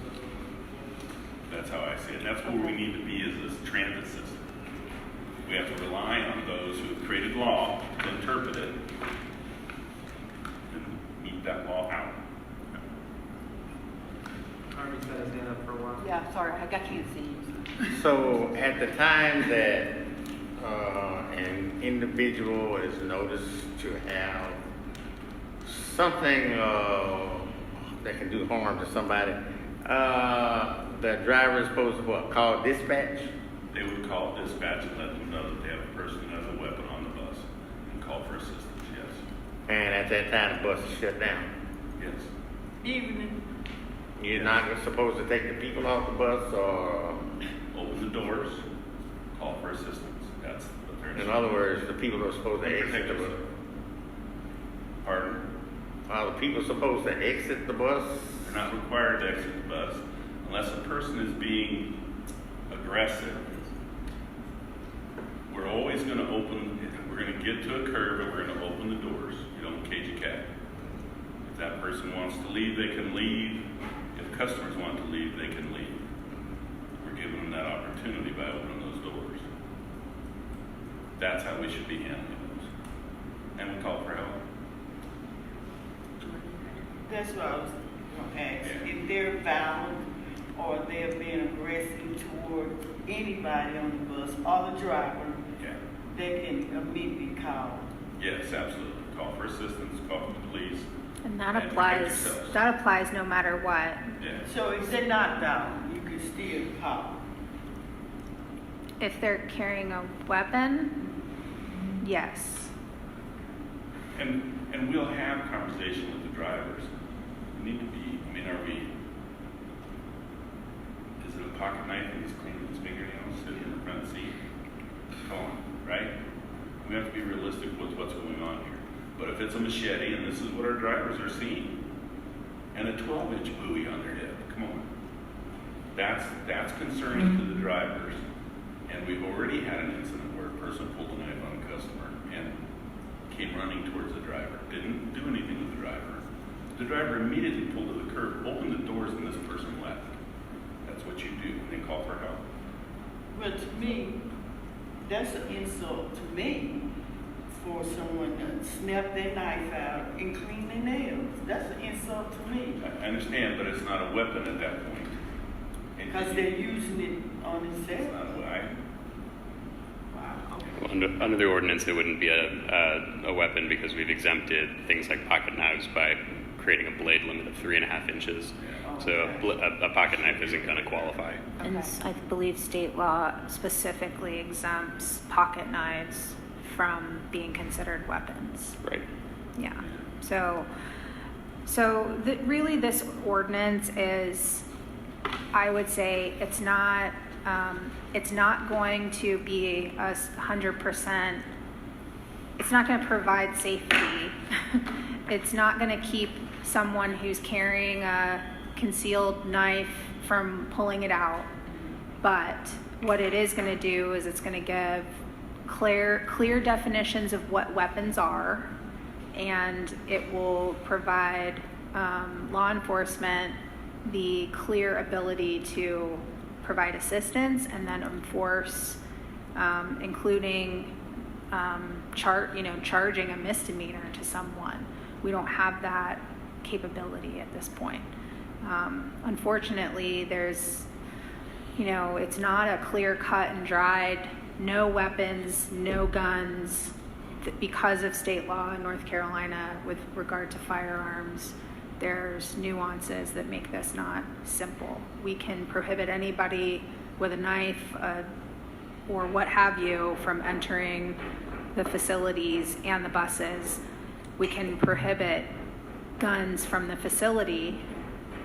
That's how I see it. And that's where we need to be as this transit system. We have to rely on those who have created law to interpret it and meet that law out. Harvey's had his hand up for a while. Yeah, sorry, I got you, see. So at the time that an individual is noticed to have something that can do harm to somebody, the driver is supposed to what, call dispatch? They would call dispatch and let them know that they have a person who has a weapon on the bus and call for assistance, yes. And at that time, the bus is shut down. Yes. Evening. You're not supposed to take the people off the bus, or Open the doors, call for assistance. That's what they're in other words, the people are supposed to exit the bus. Pardon? Are the people supposed to exit the bus? They're not required to exit the bus unless a person is being aggressive. We're always going to we're going to get to a curve and we're going to open the doors. You don't cage a cat. If that person wants to leave, they can leave. If customers want to leave, they can leave. We're giving them that opportunity by opening those doors. That's how we should be handling those. And we call for help. That's what I was going to ask. If they're violent or they're being aggressive toward anybody on the bus or the driver, they can immediately call. Yes, absolutely. Call for assistance, call for the police. And that protect applies, yourselves. that applies no matter what. Yeah. So if they're not violent, you can still call. If they're carrying a weapon, yes. And we'll have conversation with the drivers. We need to be, are we, is it a pocket knife and he's cleaning his fingernails sitting in the front seat? Come on, right? We have to be realistic with what's going on here. But if it's a machete, and this is what our drivers are seeing, and a 12-inch buoy on their head, come on. That's concerning to the drivers. And we've already had an incident where a person pulled a knife on a customer and came running towards the driver. Didn't do anything with the driver. The driver immediately pulled to the curb, opened the doors, and this person left. That's what you do when they call for help. But to me, that's an insult to me for someone to snap their knife out and clean their nails. That's an insult to me. I understand, but it's not a weapon at that point. Because they're using it on It's themselves. not a weapon. Wow. Well, under the ordinance, it wouldn't be a weapon because we've exempted things like pocket knives by creating a blade limit of 3.5 inches. So a pocket knife isn't going to qualify. And I believe state law specifically exempts pocket knives from being considered weapons. Right. Yeah. So really this ordinance is, I would say it's not going to be 100%, it's not going to provide safety. It's not going to keep someone who's carrying a concealed knife from pulling it out. But what it is going to do is it's going to give clear definitions of what weapons are, and it will provide law enforcement the clear ability to provide assistance and then enforce, including charging a misdemeanor to someone. We don't have that capability at this point. Unfortunately, there's, it's not a clear cut and dried, no weapons, no guns, because of state law in North Carolina with regard to firearms. There's nuances that make this not simple. We can prohibit anybody with a knife or what have you from entering the facilities and the buses. We can prohibit guns from the facility,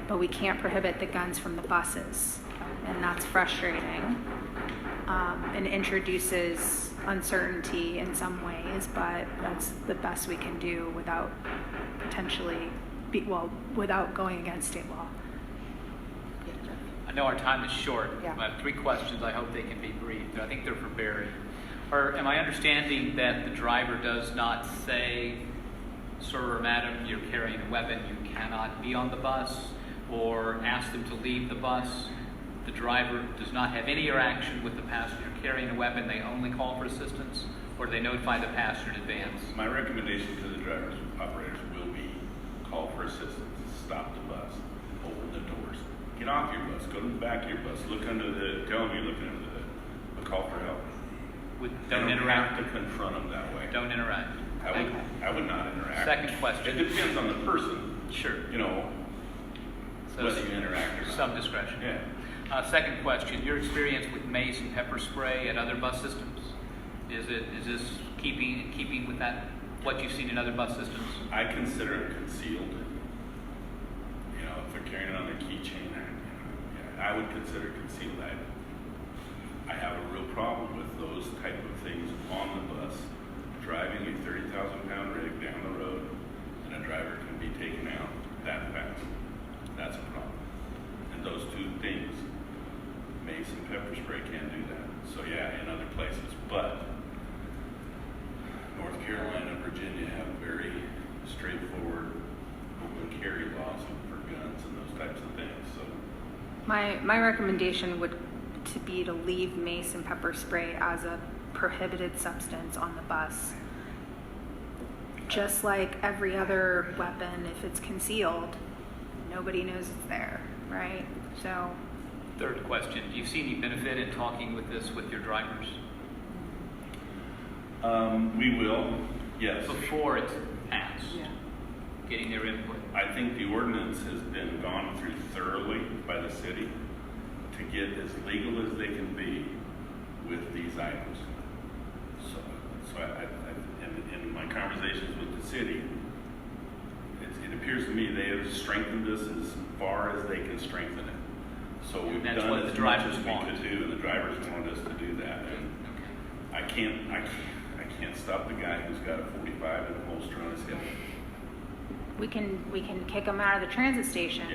but we can't prohibit the guns from the buses. And that's frustrating and introduces uncertainty in some ways, but that's the best we can do without without going against state law. I know our time is short. Yeah. I have 3 questions. I hope they can be brief. I think they're for Barry. Or am I understanding that the driver does not say, sir or madam, you're carrying a weapon, you cannot be on the bus, or ask them to leave the bus? The driver does not have any interaction with the passenger carrying a weapon. They only call for assistance, or do they notify the passenger in advance? My recommendation to the drivers, operators will be call for assistance, stop the bus, open the doors, get off your bus, go to the back of your bus, look under the, tell them you're looking under the hood, but call for help. Don't interact. Have to confront them that way. Don't interact. I would not interact. Second question. It depends on the person. Sure. You know, So whether you interact or not. Some discretion. Yeah. Second question, your experience with mace and pepper spray at other bus systems? Is this keeping with that, what you've seen in other bus systems? I consider it concealed. You know, if they're carrying it on their keychain, I would consider it concealed. I have a real problem with those type of things on the bus. Driving a 30,000-pound rig down the road, and a driver can be taken out that fast. That's a problem. And those 2 things, mace and pepper spray, can do that. So yeah, in other places, but North Carolina, Virginia have very straightforward open carry laws for guns and those types of things. So My recommendation would to be to leave mace and pepper spray as a prohibited substance on the bus. Just like every other weapon, if it's concealed, nobody knows it's there, right? So. Third question, do you see any benefit in talking with your drivers? we will, yes. Before it's passed? Getting their input? I think the ordinance has been gone through thoroughly by the city to get as legal as they can be with these items. So in my conversations with the city, it appears to me they have strengthened this as far as they can strengthen it. So we've done as much as we could do, and the drivers want us to do that. And I can't stop the guy who's got a 45 and a holster on his hip. We can kick them out of the transit station.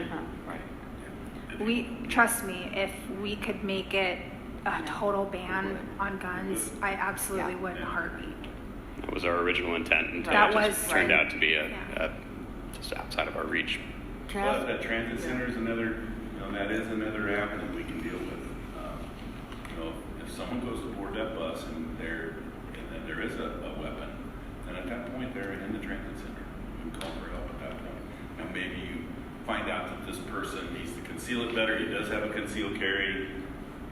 Right. Trust me, if we could make it a total ban on guns, I absolutely would in a heartbeat. That was our original intent until That it just was- turned out to be just outside of our reach. But that transit center is another, that is another avenue we can deal with. If someone goes aboard that bus and there is a weapon, then at that point they're in the transit center. You can call for help at that point. Now maybe you find out that this person needs to conceal it better. He does have a concealed carry,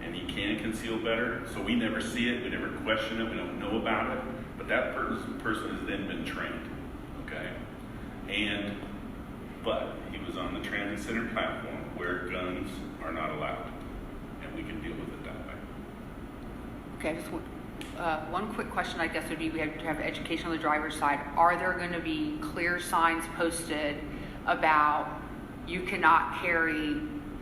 and he can conceal better. So we never see it, we never question it, we don't know about it. But that person has then been trained, okay? But he was on the transit center platform where guns are not allowed, and we can deal with it that way. Okay, just one quick question, I guess, would be we have to have education on the driver's side. Are there going to be clear signs posted about you cannot carry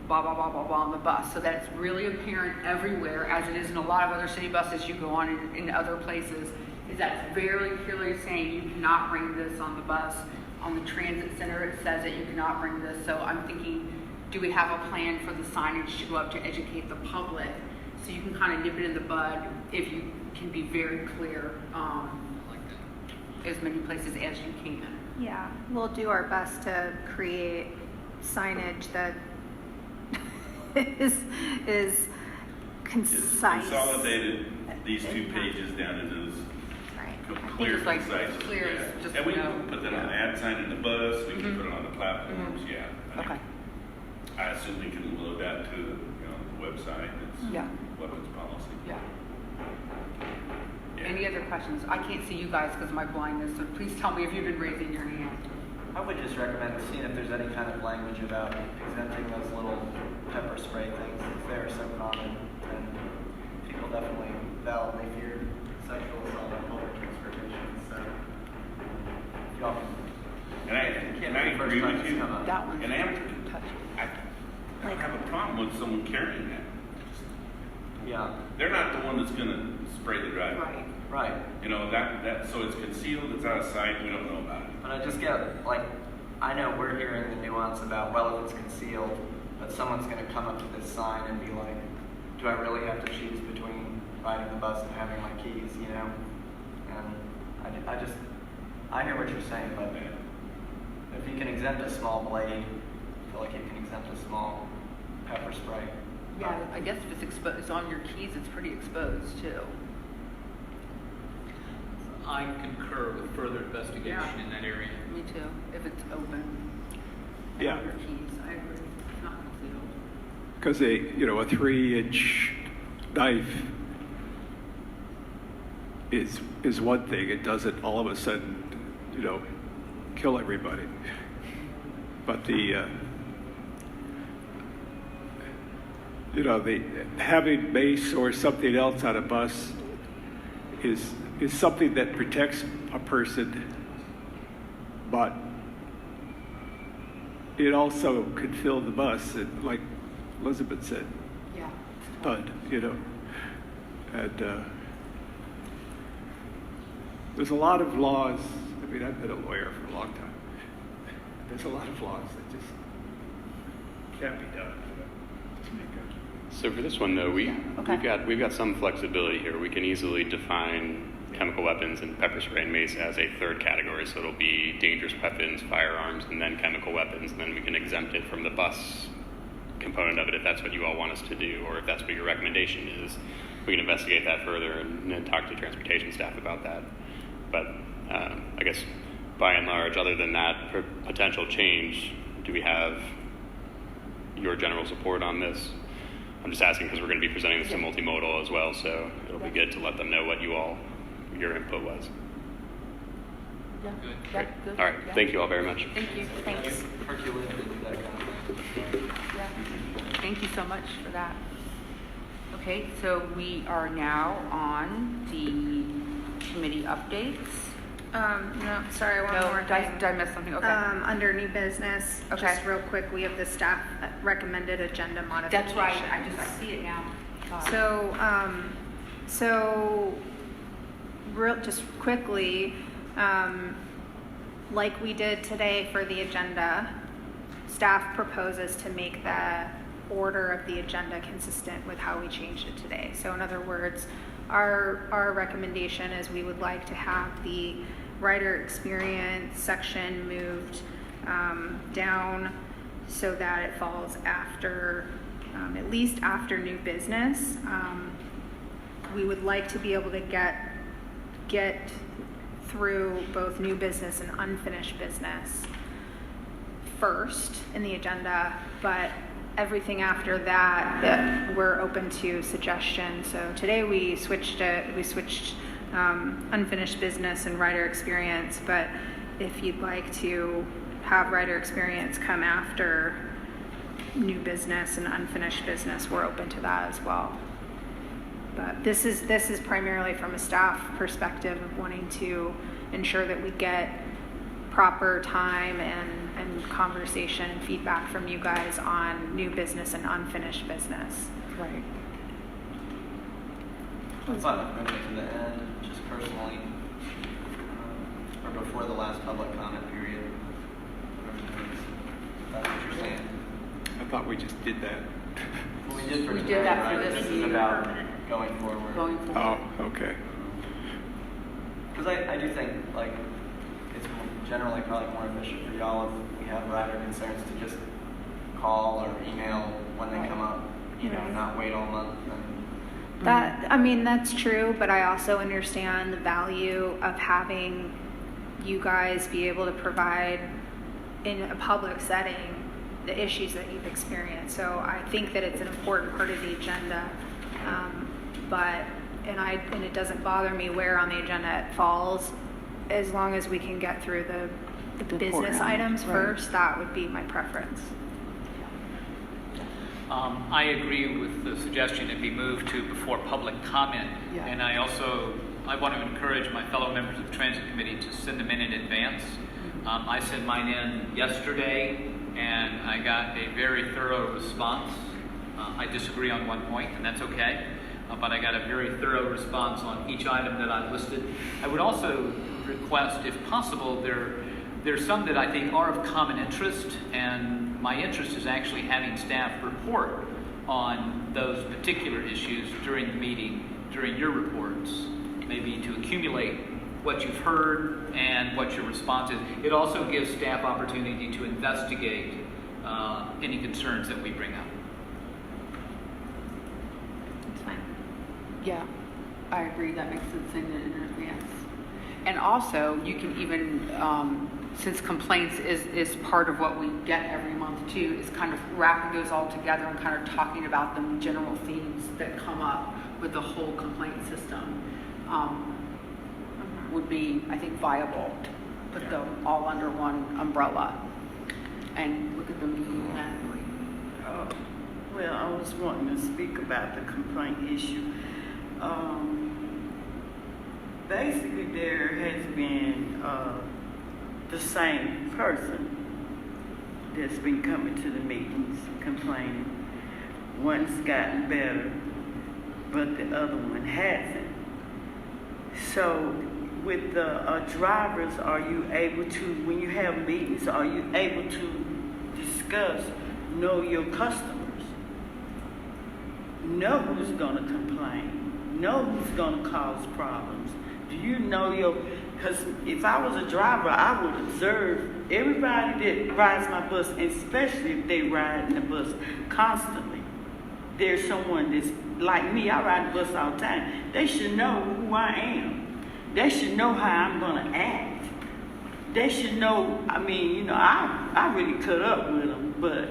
blah, blah, blah, blah, blah on the bus, so that it's really apparent everywhere, as it is in a lot of other city buses you go on in other places, is that very clearly saying you cannot bring this on the bus. On the transit center, it says that you cannot bring this. So I'm thinking, do we have a plan for the signage to go up to educate the public so you can kind of nip it in the bud if you can be very clear as many places as you can? Yeah, we'll do our best to create signage that is concise. Consolidated these 2 pages down into this clear, Just like concise. clear as just And we know. can put that on the ad sign in the bus, we can put it on the platforms, Okay. I assume we can load that to the website. It's weapons policy. Yeah. Any other questions? I can't see you guys because of my blindness, so please tell me if you've been raising your hand. I would just recommend seeing if there's any kind of language about exempting those little pepper spray things. If they're so common, and people definitely validly fear sexual assault on public transportation. So, y'all And I agree with you. That one. And I don't have a problem with someone carrying that. Yeah. They're not the one that's going to spray the driver. Right. So it's concealed, it's out of sight, we don't know about it. But I just get, I know we're hearing the nuance about, well, if it's concealed, but someone's going to come up to this sign and be like, do I really have to choose between riding the bus and having my keys, you know? And I hear what you're saying, but if you can exempt a small blade, I feel like you can exempt a small pepper spray. Yeah, I guess if it's on your keys, it's pretty exposed too. I concur with further investigation in that area. Me too, if it's open. Yeah. On your keys, I agree. It's not concealed. Because a 3-inch knife is one thing. It doesn't all of a sudden, kill everybody. But the having mace or something else on a bus is something that protects a person, but it also could fill the bus, and like Elizabeth said, Yeah. thud, and there's a lot of laws. I mean, I've been a lawyer for a long time. There's a lot of laws that just can't be done. Just make a So for this one, though, we've got some flexibility here. We can easily define chemical weapons and pepper spray and mace as a third category. So it'll be dangerous weapons, firearms, and then chemical weapons. And then we can exempt it from the bus component of it if that's what you all want us to do, or if that's what your recommendation is. We can investigate that further and talk to transportation staff about that. But I guess by and large, other than that potential change, do we have your general support on this? I'm just asking because we're going to be presenting this to multimodal as well, so it'll be good to let them know what your input was. Yeah. Good. Yeah, good. All right. Yeah. Thank you all very much. Thank you. Thanks. Hercules did do that kind of thing. Yeah. Thank you so much for that. Okay, so we are now on the committee updates. No, sorry, one more thing. Did I miss something? Okay. Under new business, Okay. just real quick, we have the staff recommended agenda modifications. That's right. I see it now. So just quickly, like we did today for the agenda, staff proposes to make the order of the agenda consistent with how we changed it today. So in other words, our recommendation is we would like to have the writer experience section moved down so that it falls after, at least after new business. We would like to be able to get through both new business and unfinished business first in the agenda, but everything after that we're open to suggestions. So today we switched unfinished business and writer experience, but if you'd like to have writer experience come after new business and unfinished business, we're open to that as well. But this is primarily from a staff perspective of wanting to ensure that we get proper time and conversation and feedback from you guys on new business and unfinished business. Right. I'm fine with moving it to the end, just personally, or before the last public comment period. That's what you're saying. I thought we just did that. Well, we did for We today, did that for right? this This is year. about going forward. Going forward. Oh, okay. Because I do think, like, it's generally probably more efficient for y'all if we have rider concerns to just call or email when they come up, not wait all month. That's true, but I also understand the value of having you guys be able to provide in a public setting the issues that you've experienced. So I think that it's an important part of the agenda. And it doesn't bother me where on the agenda it falls, as long as we can get through the business items first. That would be my preference. I agree with the suggestion it be moved to before public comment. Yeah. And I want to encourage my fellow members of the Transit Committee to send them in advance. I sent mine in yesterday, and I got a very thorough response. I disagree on one point, and that's okay. But I got a very thorough response on each item that I listed. I would also request, if possible, there's some that I think are of common interest, and my interest is actually having staff report on those particular issues during the meeting, during your reports, maybe to accumulate what you've heard and what your response is. It also gives staff opportunity to investigate any concerns that we bring up. That's fine. Yeah, I agree. That makes sense in advance. And also, you can even, since complaints is part of what we get every month too, is kind of wrapping those all together and kind of talking about the general themes that come up with the whole complaint system. Would be, I think, viable to put them all under one umbrella and look at them manually. Well, I was wanting to speak about the complaint issue. Basically, there has been the same person that's been coming to the meetings complaining. One's gotten better, but the other one hasn't. So, with the drivers, are you able to, when you have meetings, are you able to discuss, know your customers, know who's going to complain, know who's going to cause problems? Do you know your, because if I was a driver, I would observe everybody that rides my bus, especially if they ride in the bus constantly. There's someone that's like me, I ride the bus all the time. They should know who I am. They should know how I'm going to act. They should know, I mean, you know, I really cut up with them, but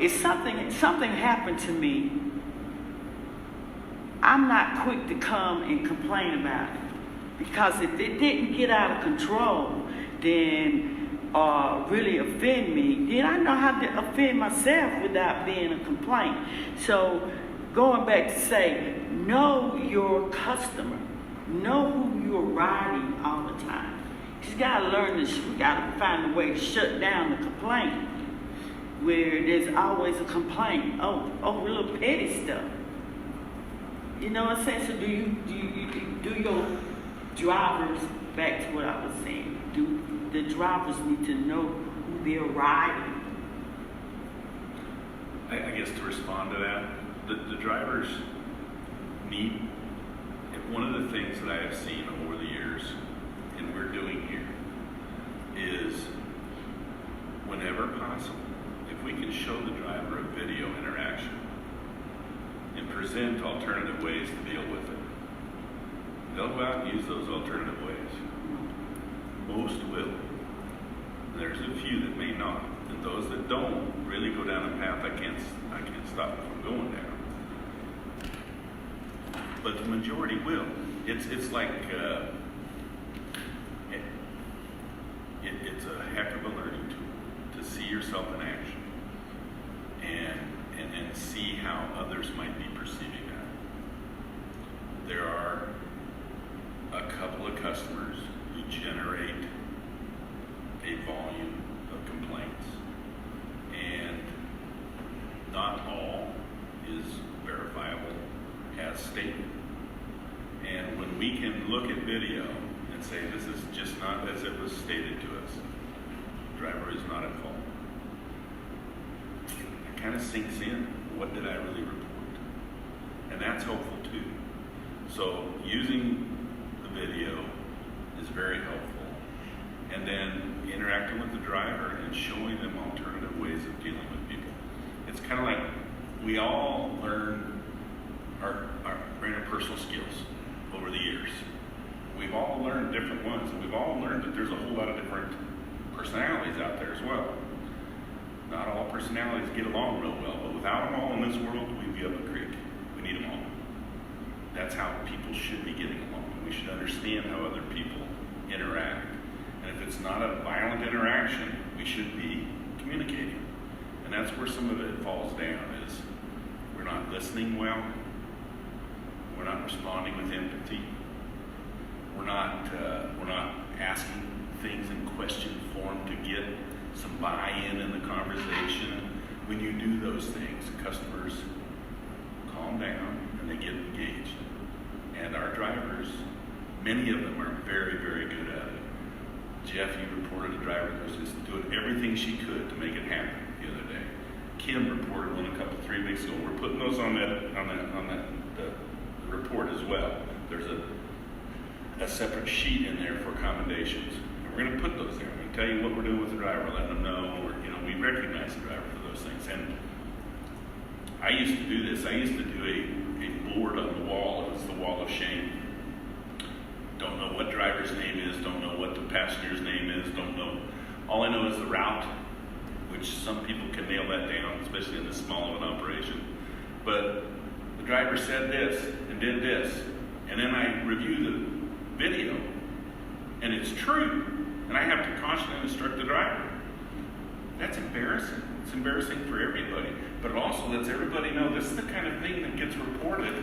if something happened to me, I'm not quick to come and complain about it. Because if it didn't get out of control, then really offend me, then I know how to offend myself without being a complaint. So going back to say, know your customer. Know who you're riding all the time. You got to learn this. We got to find a way to shut down the complaint where there's always a complaint. Oh, little petty stuff. You know what I'm saying? So do your drivers, back to what I was saying, do the drivers need to know who they're riding? I guess to respond to that, the drivers need, one of the things that I have seen over the years, and we're doing here, is whenever possible, if we can show the driver a video interaction and present alternative ways to deal with it, they'll go out and use those alternative ways. Most will. There's a few that may not, and those that don't really go down a path I can't stop them from going down. But the majority will. It's like it's a heck of a learning tool to see yourself in action and see how others might be perceiving that. There are a couple of customers who generate a volume of complaints, and not all is verifiable as stated. And when we can look at video and say this is just not as it was stated to us, the driver is not at fault, it kind of sinks in. What did I really report? And that's helpful too. So using the video is very helpful. And then interacting with the driver and showing them alternative ways of dealing with people. It's kind of like we all learn our interpersonal skills over the years. We've all learned different ones, and we've all learned that there's a whole lot of different personalities out there as well. Not all personalities get along real well, but without them all in this world, we'd be up a creek. We need them all. That's how people should be getting along. We should understand how other people interact. And if it's not a violent interaction, we should be communicating. And that's where some of it falls down, is we're not listening well. We're not responding with empathy. We're not asking things in question form to get some buy-in in the conversation. When you do those things, customers calm down and they get engaged. And our drivers, many of them are very, very good at it. Jeff, you reported a driver that was just doing everything she could to make it happen the other day. Kim reported one 3 weeks ago. We're putting those on the report as well. There's a separate sheet in there for accommodations. And we're going to put those there. I'm going to tell you what we're doing with the driver, letting them know, we recognize the driver for those things. And I used to do this. I used to do a board on the wall. It was the wall of shame. Don't know what driver's name is, don't know what the passenger's name is, don't know. All I know is the route, which some people can nail that down, especially in this small of an operation. But the driver said this and did this, and then I review the video, and it's true, and I have to caution and instruct the driver. That's embarrassing. It's embarrassing for everybody, but it also lets everybody know this is the kind of thing that gets reported.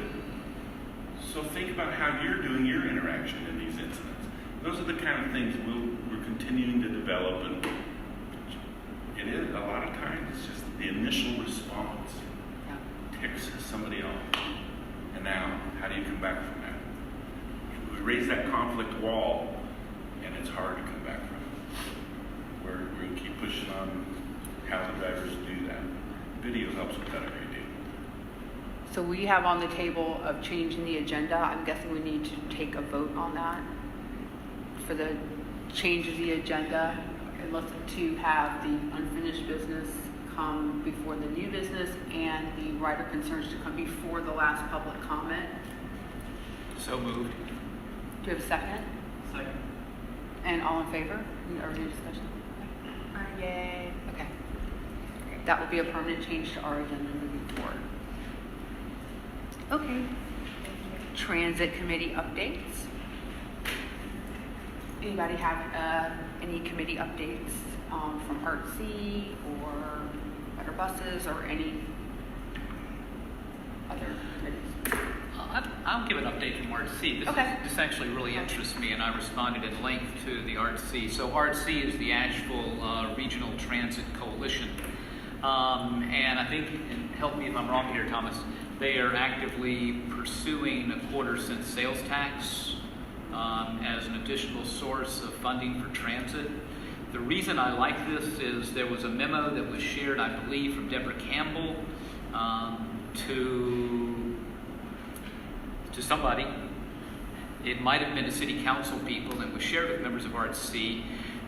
So think about how you're doing your interaction in these incidents. Those are the kind of things we're continuing to develop, and it is a lot of times it's just the initial response ticks somebody off. And now, how do you come back from that? We raise that conflict wall, and it's hard to come back from it. We're going to keep pushing on how the drivers do that. Video helps with that a great deal. So we have on the table of changing the agenda. I'm guessing we need to take a vote on that for the change of the agenda, to have the unfinished business come before the new business and the rider concerns to come before the last public comment. So moved. Do you have a second? Second. And all in favor? Or any discussion? Yay. Okay. That will be a permanent change to our agenda moving forward. Okay. Transit committee updates. Anybody have any committee updates from ARTC or Better Buses or any other committees? I'll give an update from ARTC. This actually really interests me, and I responded in length to the ARTC. So ARTC is the Asheville Regional Transit Coalition. And I think, and help me if I'm wrong here, Thomas, they are actively pursuing a quarter-cent sales tax as an additional source of funding for transit. The reason I like this is there was a memo that was shared, I believe, from Deborah Campbell to somebody. It might have been to city council people, and was shared with members of ARTC,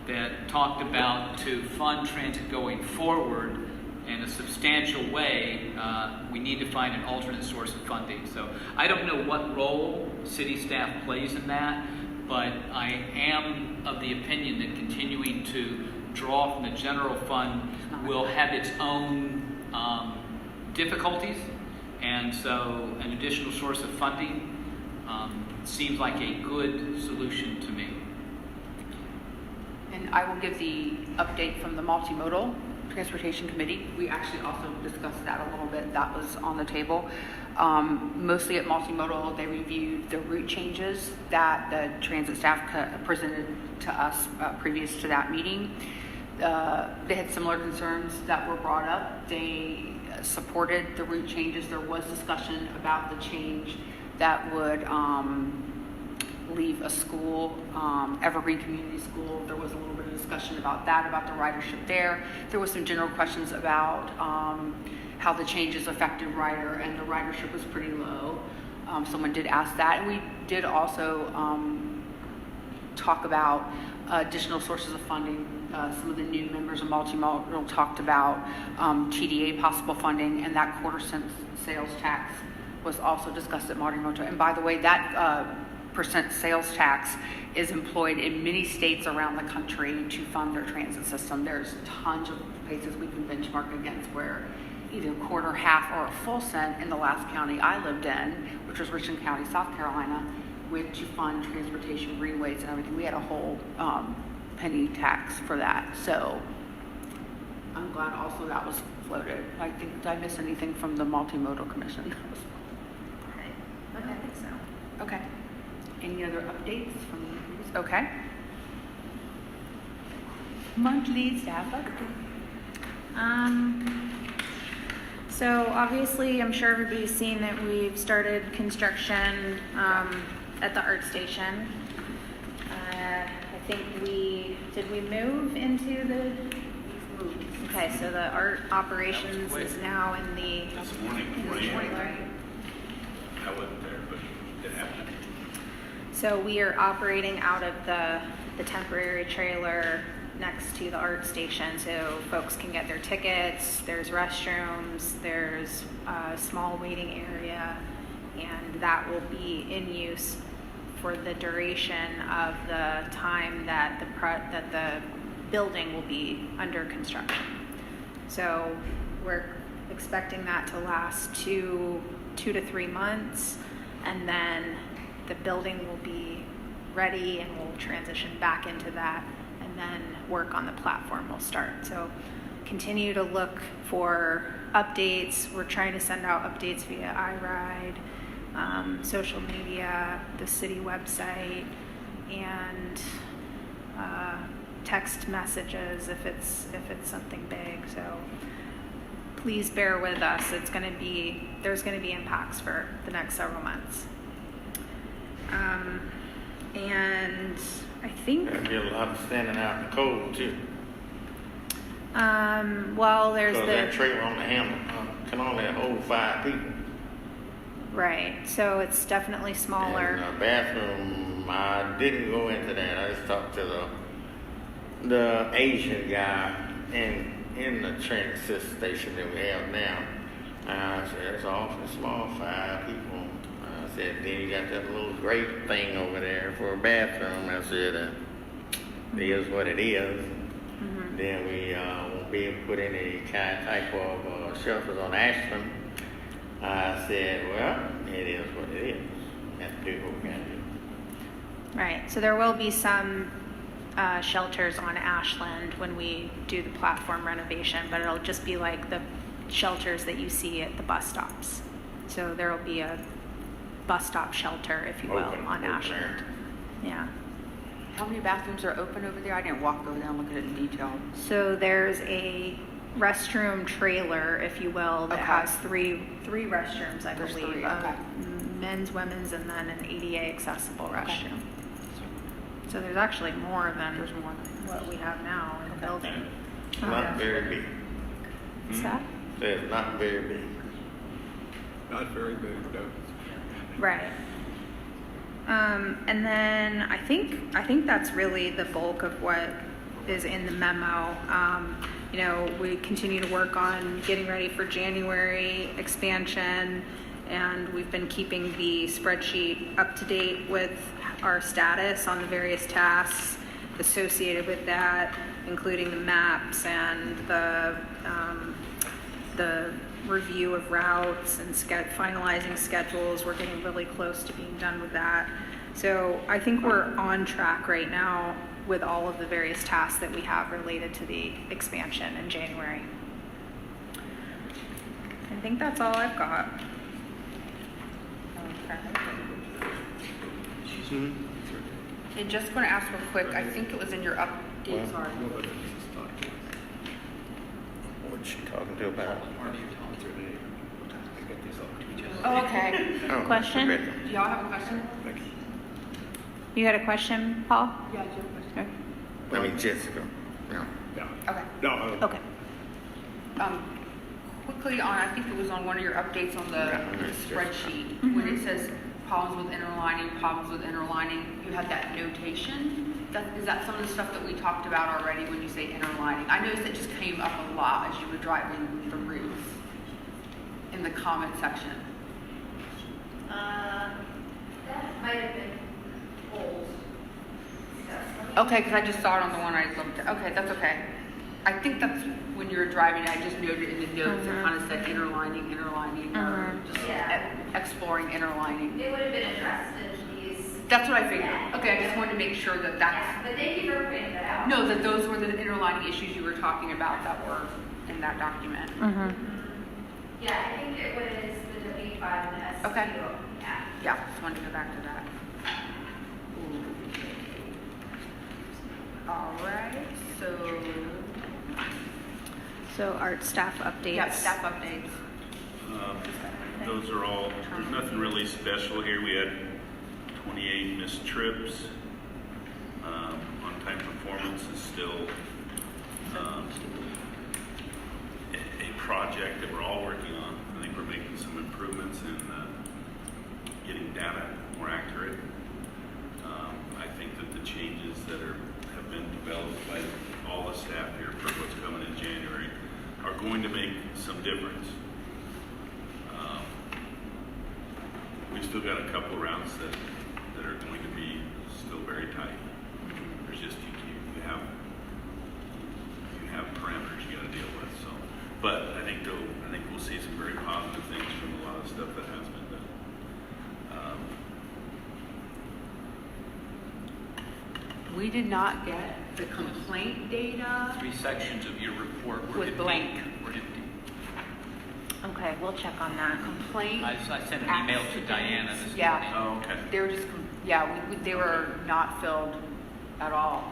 that talked about to fund transit going forward in a substantial way, we need to find an alternate source of funding. So I don't know what role city staff plays in that, but I am of the opinion that continuing to draw from the general fund will have its own difficulties, and so an additional source of funding seems like a good solution to me. And I will give the update from the Multimodal Transportation Committee. We actually also discussed that a little bit. That was on the table. Mostly at Multimodal, they reviewed the route changes that the transit staff presented to us previous to that meeting. They had similar concerns that were brought up. They supported the route changes. There was discussion about the change that would leave a school, Evergreen Community School. There was a little bit of discussion about that, about the ridership there. There was some general questions about how the changes affected rider, and the ridership was pretty low. Someone did ask that, and we did also talk about additional sources of funding. Some of the new members of Multimodal talked about TDA possible funding, and that quarter-cent sales tax was also discussed at Multimodal. And by the way, that percent sales tax is employed in many states around the country to fund their transit system. There's tons of places we can benchmark against where either quarter, half, or a full cent in the last county I lived in, which was Richland County, South Carolina, went to fund transportation, greenways, and everything. We had a whole penny tax for that. So I'm glad also that was floated. Did I miss anything from the Multimodal Commission? I don't think so. Okay. Any other updates from the previous? Okay. Monthly staff update. So obviously, I'm sure everybody's seen that we've started construction at the art station. I think did we move into the, okay, so the art operations is now in the. This morning, right? I wasn't there, but it happened. So we are operating out of the temporary trailer next to the art station, so folks can get their tickets. There's restrooms, there's a small waiting area, and that will be in use for the duration of the time that the building will be under construction. So we're expecting that to last two to 3 months, and then the building will be ready and we'll transition back into that, and then work on the platform will start. So continue to look for updates. We're trying to send out updates via iRide, social media, the city website, and text messages if it's something big. So please bear with us. There's going to be impacts for the next several months. And I think There'll be a lot of standing out in the cold too. well, there's Because that trailer on the handle can only hold 5 people. right. So it's definitely smaller. And the bathroom, I didn't go into that. I just talked to the Asian guy in the training assist station that we have now. I said, it's awfully small, 5 people. I said, then you got that little grate thing over there for a bathroom. I said, it is what it is. Mm-hmm. Then we won't be able to put any type of shelters on Ashland. I said, well, it is what it is. We have to do what we got to do. Right. So there will be some shelters on Ashland when we do the platform renovation, but it'll just be like the shelters that you see at the bus stops. So there will be a bus stop shelter, if you will, on Ashland. Yeah. How many bathrooms are open over there? I didn't walk over there and look at it in detail. So there's a restroom trailer, if you will, that Okay. has three restrooms, I There's believe. 3, okay. Men's, women's, and then an ADA accessible restroom. So there's actually more than what we have now in the building. It's not very big. What's that? It's not very big. Not very big, no. Right. And then I think that's really the bulk of what is in the memo. We continue to work on getting ready for January expansion, and we've been keeping the spreadsheet up to date with our status on the various tasks associated with that, including the maps and the review of routes and finalizing schedules. We're getting really close to being done with that. So I think we're on track right now with all of the various tasks that we have related to the expansion in January. I think that's all I've got. And just going to ask real quick, I think it was in your update, sorry. What's she talking to about? Oh, okay. Oh, Question? Rebecca. Do y'all have a question? You had a question, Paul? Yeah, do you have a question? I mean, Jessica. No. Okay. No, Okay. Quickly on, I think it was on one of your updates on the spreadsheet, when it says problems with interlining, you have that notation. Is that some of the stuff that we talked about already when you say interlining? I noticed it just came up a lot as you were driving the route in the comment section. That might have been old stuff. Okay, because I just saw it on the one I looked at. Okay, that's okay. I think that's when you were driving, I just noted in the notes, it kind of said interlining, or just exploring interlining. It would have been addressed in these. That's what I figured. Okay, I just wanted to make sure that that's... Yeah, but thank you for pointing that out. No, that those were the interlining issues you were talking about that were in that document. Yeah, I think it was the W5 and the SQ. Okay. Yeah. Yeah, just wanted to go back to that. All right, So art staff updates. yeah, staff updates. Those are all, there's nothing really special here. We had 28 missed trips. On-time performance is still a project that we're all working on. I think we're making some improvements in getting data more accurate. I think that the changes that have been developed by all the staff here for what's coming in January are going to make some difference. We've still got a couple routes that are going to be still very tight. There's just you have parameters you got to deal with. So, but I think we'll see some very positive things from a lot of stuff that has been done. We did not get the complaint data. 3 sections of your report were With empty. blank. Were empty. Okay, we'll check on that. Complaint. I sent an email to Diana this Yeah. morning. Oh, okay. They were just, they were not filled at all.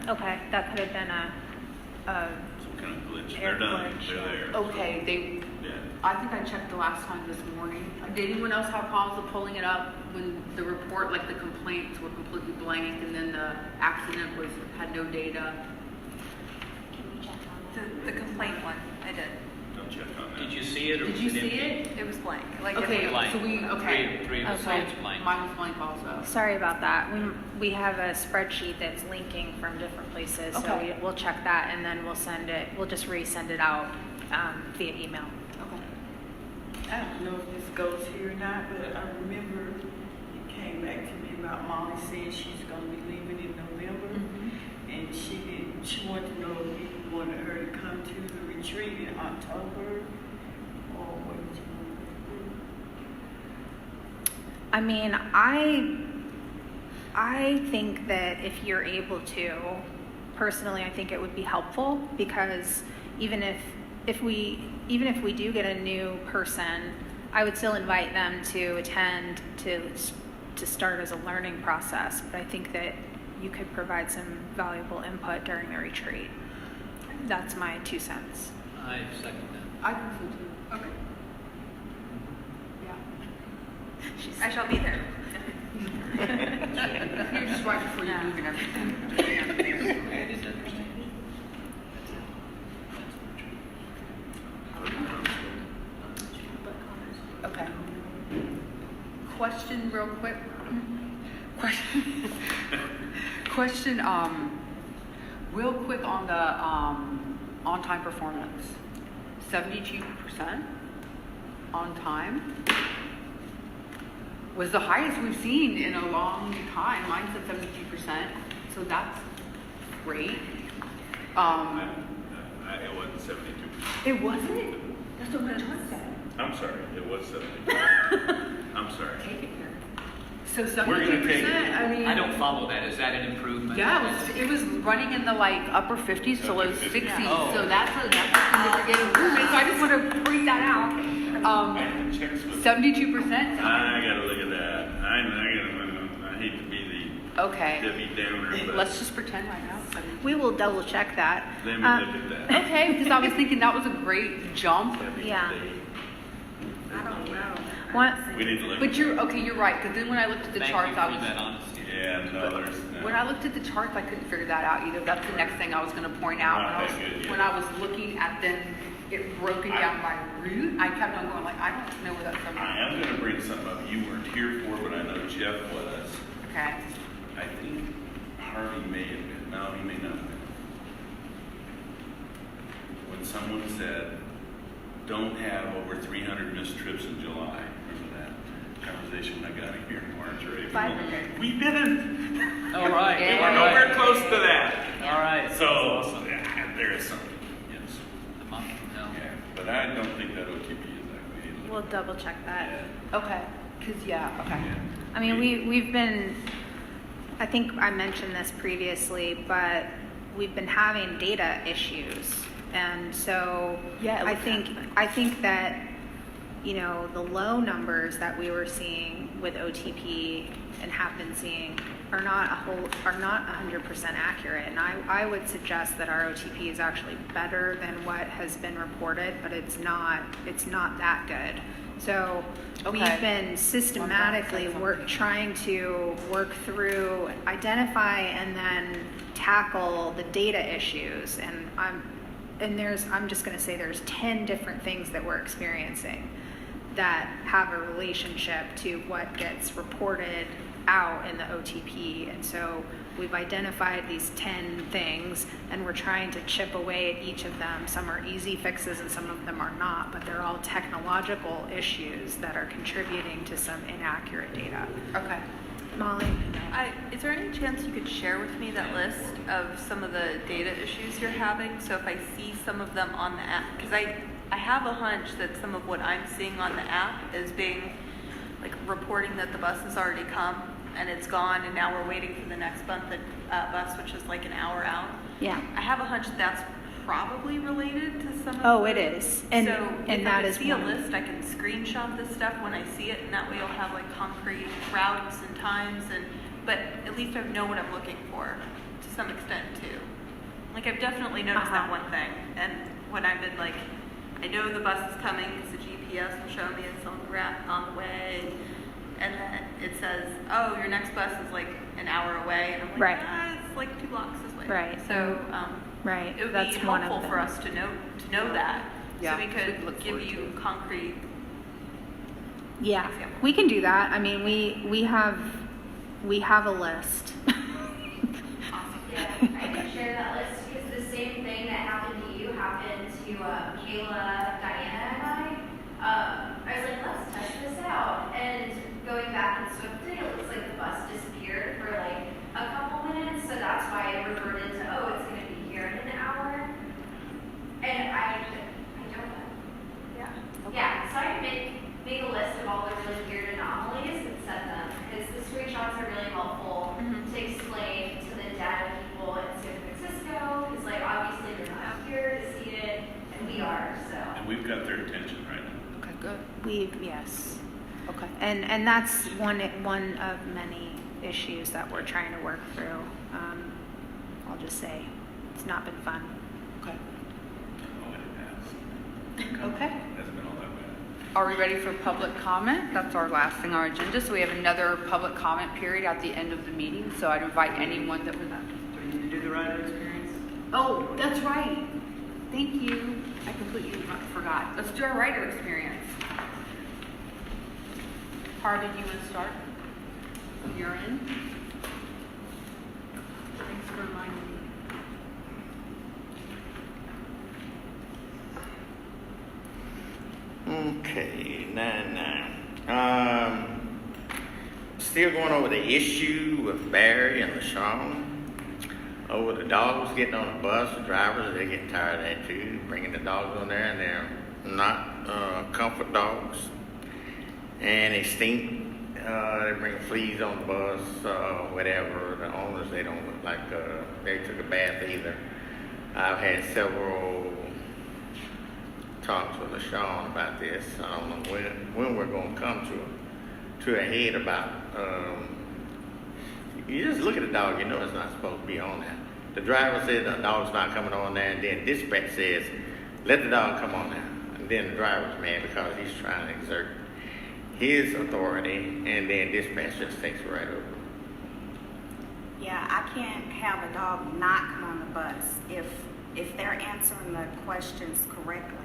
Okay, that could have been a Some kind of glitch. Air They're done. glitch, They're yeah. there. Okay, Yeah. I think I checked the last time this morning. Did anyone else have problems with pulling it up when the report, like the complaints were completely blank and then the accident had no data? The complaint one, I did. Don't check on that. Did you see it or Did was you it see empty? it? It was blank. Like Okay, it Blank. so okay. Three of the Okay. sites blank. Mine was blank also. Sorry about that. We have a spreadsheet that's linking from different places, so Okay. we'll check that and then we'll send it. We'll just resend it out via email. Okay. I don't know if this goes here or not, but I remember it came back to me about Molly saying she's gonna be leaving in November. And she wanted to know if we wanted her to come to the retreat in October, or what did you want to do? I mean, I think that if you're able to, personally, I think it would be helpful because even if we do get a new person, I would still invite them to attend to start as a learning process. But I think that you could provide some valuable input during the retreat. That's my 2 cents. I second that. I think so too. Okay. Yeah. I shall be there. You're just right before you move and everything. It is interesting. Okay. Question real quick. Question, real quick on the on-time performance. 72% on time was the highest we've seen in a long time. Mine said 72%, so that's great. It wasn't 72%. It wasn't? That's what my chart said. I'm sorry, it was 72%. I'm sorry. Take it here. So We're gonna take 72%, it. I mean. I don't follow that. Is that an improvement? Yeah, it was running in the like upper 50s to low Upper 50s. 60s, Oh. so that's a significant improvement. So I just want to point that out. 72%. I gotta look at that. I hate to be the Okay. Debbie Downer, but Let's just pretend right now. it's 72. We will double check that. let me look at that. Okay, because I was thinking that was a great jump. Yeah. I don't know. What? We need to look. But you're right. Because then when I looked at the Thank charts, you I for was. that honesty. Yeah, no, there's. When I looked at the charts, I couldn't figure that out either. That's the next thing I was going to point out. Not that good, yeah. When I was looking at them, it broken down by route. I kept on going like, I don't know where that's from. I am gonna bring something up you weren't here for, but I know Jeff was. Okay. I think Harvey may have been. No, he may not have been. When someone said, don't have over 300 missed trips in July. Remember that conversation when I got here in March or April? 500. We didn't. All right. Yeah. We were all nowhere right. close to that. All right. So there is something. Yes. The month from now. Yeah. But I don't think that OTP is that way. We'll double check that. Yeah. Okay. Because, okay. Yeah. I mean, we've been, I think I mentioned this previously, but we've been having data issues. And so Yeah, I think that, the low numbers that we were seeing with OTP and have been seeing are not 100% accurate. And I would suggest that our OTP is actually better than what has been reported, but it's not that good. So we've been systematically trying to work through, identify, and then tackle the data issues. And I'm just going to say there's 10 different things that we're experiencing that have a relationship to what gets reported out in the OTP. And so we've identified these 10 things, and we're trying to chip away at each of them. Some are easy fixes and some of them are not, but they're all technological issues that are contributing to some inaccurate data. Okay. Molly? Is there any chance you could share with me that list of some of the data issues you're having? So if I see some of them on the app, because I have a hunch that some of what I'm seeing on the app is being like reporting that the bus has already come and it's gone, and now we're waiting for the next bus, which is like an hour out. Yeah. I have a hunch that's probably related to some of Oh, it is. And if that I is see a one. list, I can screenshot this stuff when I see it, and that way I'll have like concrete routes and times, but at least I know what I'm looking for to some extent too. Like I've definitely noticed that one thing, and when I've been like, I know the bus is coming because the GPS will show me it's on the way, and then it says, oh, your next bus is like an hour away, and I'm like, Right. It's like 2 blocks this way. Right. So Right. it would That's be one of helpful for them. us to know that, Yeah, so we we could could look give forward you concrete. Yeah, example. we can do that. I mean, we have a list. Yeah, I can share that list because the same thing that happened to you happened to Kayla, Diana, and I. I was like, let's test this out. And going back and Swiftly, it looks like the bus disappeared for like a couple minutes. So that's why it reverted to, oh, it's going to be here in an hour. And I don't know. Yeah. Yeah, so I can make a list of all the really weird anomalies and send them, because the screenshots are really helpful to explain to the data people in San Francisco, because like obviously they're not out here to see it, and we are, so. And we've got their attention right now. Okay, good. Yes. Okay. And that's one of many issues that we're trying to work through. I'll just say, it's not been fun. Okay. Oh, it has. Okay. Hasn't been all that bad. Are we ready for public comment? That's our last thing on our agenda. So we have another public comment period at the end of the meeting. So I'd invite anyone that would like Do we need to do the rider experience? Oh, that's right. Thank you. I completely forgot. Let's do our writer experience. Harvey, you want to start? You're in. Thanks for reminding me. Okay, still going over the issue with Barry and LaShawn. Over the dogs getting on the bus, the drivers, they're getting tired of that too, bringing the dogs on there, and they're not comfort dogs. And they stink. They bring fleas on the bus, whatever. The owners, they don't look like they took a bath either. I've had several talks with LaShawn about this. I don't know when we're going to come to a head about. You just look at the dog, you know it's not supposed to be on there. The driver says the dog's not coming on there, and then dispatch says, let the dog come on there. And then the driver's mad because he's trying to exert his authority, and then dispatch just takes it right over. Yeah, I can't have a dog not come on the bus if they're answering the questions correctly.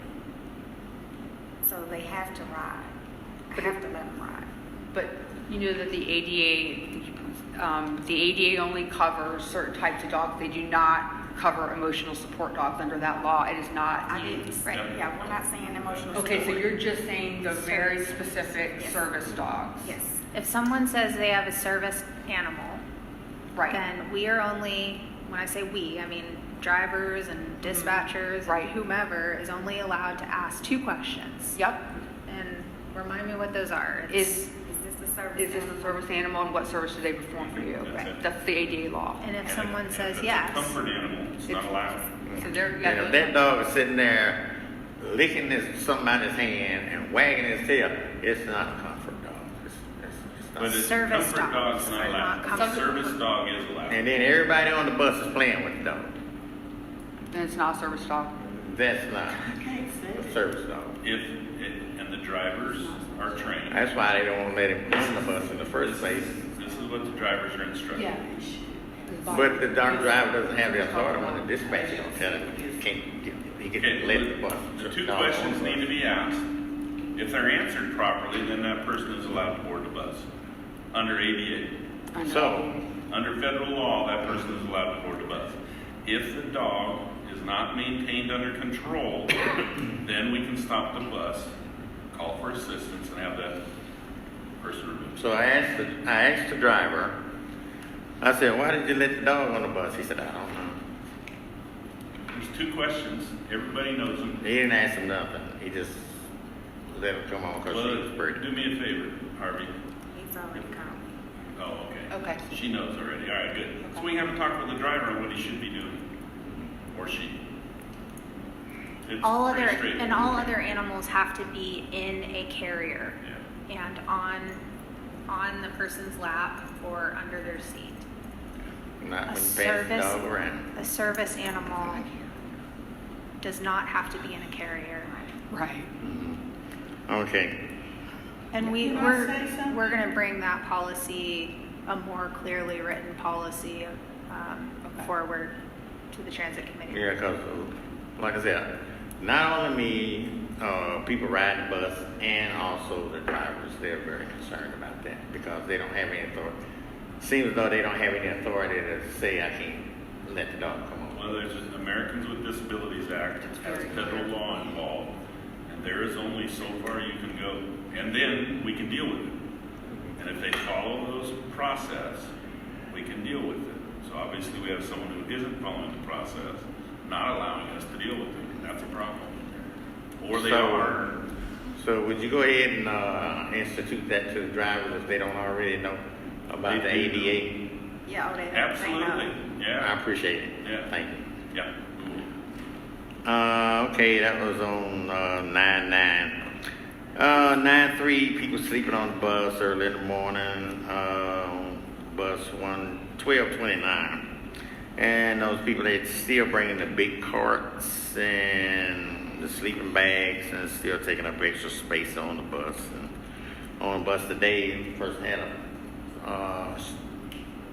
So they have to ride. I have to let them ride. But you know that the ADA only covers certain types of dogs. They do not cover emotional support dogs under that law. It is not used. Right. Yeah, we're not saying emotional Okay, so support. you're just saying the very specific service dogs. Yes. If someone says they have a service animal, Right. then we are only, when I say we, I mean drivers and dispatchers, Right. and whomever is only allowed to ask 2 questions. Yep. And remind me what those are. Is this a service this a service animal, and what service do they perform for you? That's it. That's the ADA law. And if And someone if says it's yes, a comfort animal, it's not allowed. So they're And if that dog is sitting there licking something out of his hand and wagging his tail, it's not a comfort dog. It's not. But it's Service comfort dogs dog's not are not allowed. comfort. A service dog is allowed. And then everybody on the bus is playing with the dog. And it's not a service dog. That's not a service dog. And the drivers are trained. That's why they don't want to let him on the bus in the first place. This is what the drivers are instructed. Yeah. But the darn driver doesn't have the authority when the dispatcher don't tell him he can let the bus. The two questions need to be asked. If they're answered properly, then that person is allowed to board the bus under ADA. So, Under federal law, that person is allowed to board the bus. If the dog is not maintained under control, then we can stop the bus, call for assistance, and have that person removed. so I asked the driver, I said, why did you let the dog on the bus? He said, I don't know. There's two questions. Everybody knows them. He didn't ask him nothing. He just let him come on because he was pretty. Do me a favor, Harvey. He's already called me. Oh, okay. Okay. She knows already. All right, good. So we have to talk with the driver on what he should be doing, or she. It's All pretty other, straightforward. and all other animals have to be in a carrier Yeah. and on the person's lap or under their seat. Not A when you pass the dog service, around. a service animal does not have to be in a carrier. Right. Okay. And Can I say something? we're gonna bring that policy, a more clearly written policy, forward to the transit committee. Yeah, because, like I said, not only me, people riding the bus, and also the drivers, they're very concerned about that because they don't have any authority. Seems as though they don't have any authority to say I can't let the dog come on. Well, there's an Americans with Disabilities Act, has federal law involved, and there is only so far you can go, and then we can deal with it. And if they follow those process, we can deal with it. So obviously we have someone who isn't following the process, not allowing us to deal with it. That's a problem. Or they are. So would you go ahead and institute that to the drivers if they don't already know about the ADA? Yeah, oh, they know. Absolutely. I Yeah. appreciate it. Yeah. Thank you. Yeah. Okay, that was on 9/9. 9/3, people sleeping on the bus early in the morning. Bus 1229. And those people, they still bringing the big carts and the sleeping bags and still taking up extra space on the bus. And on the bus today, the person had a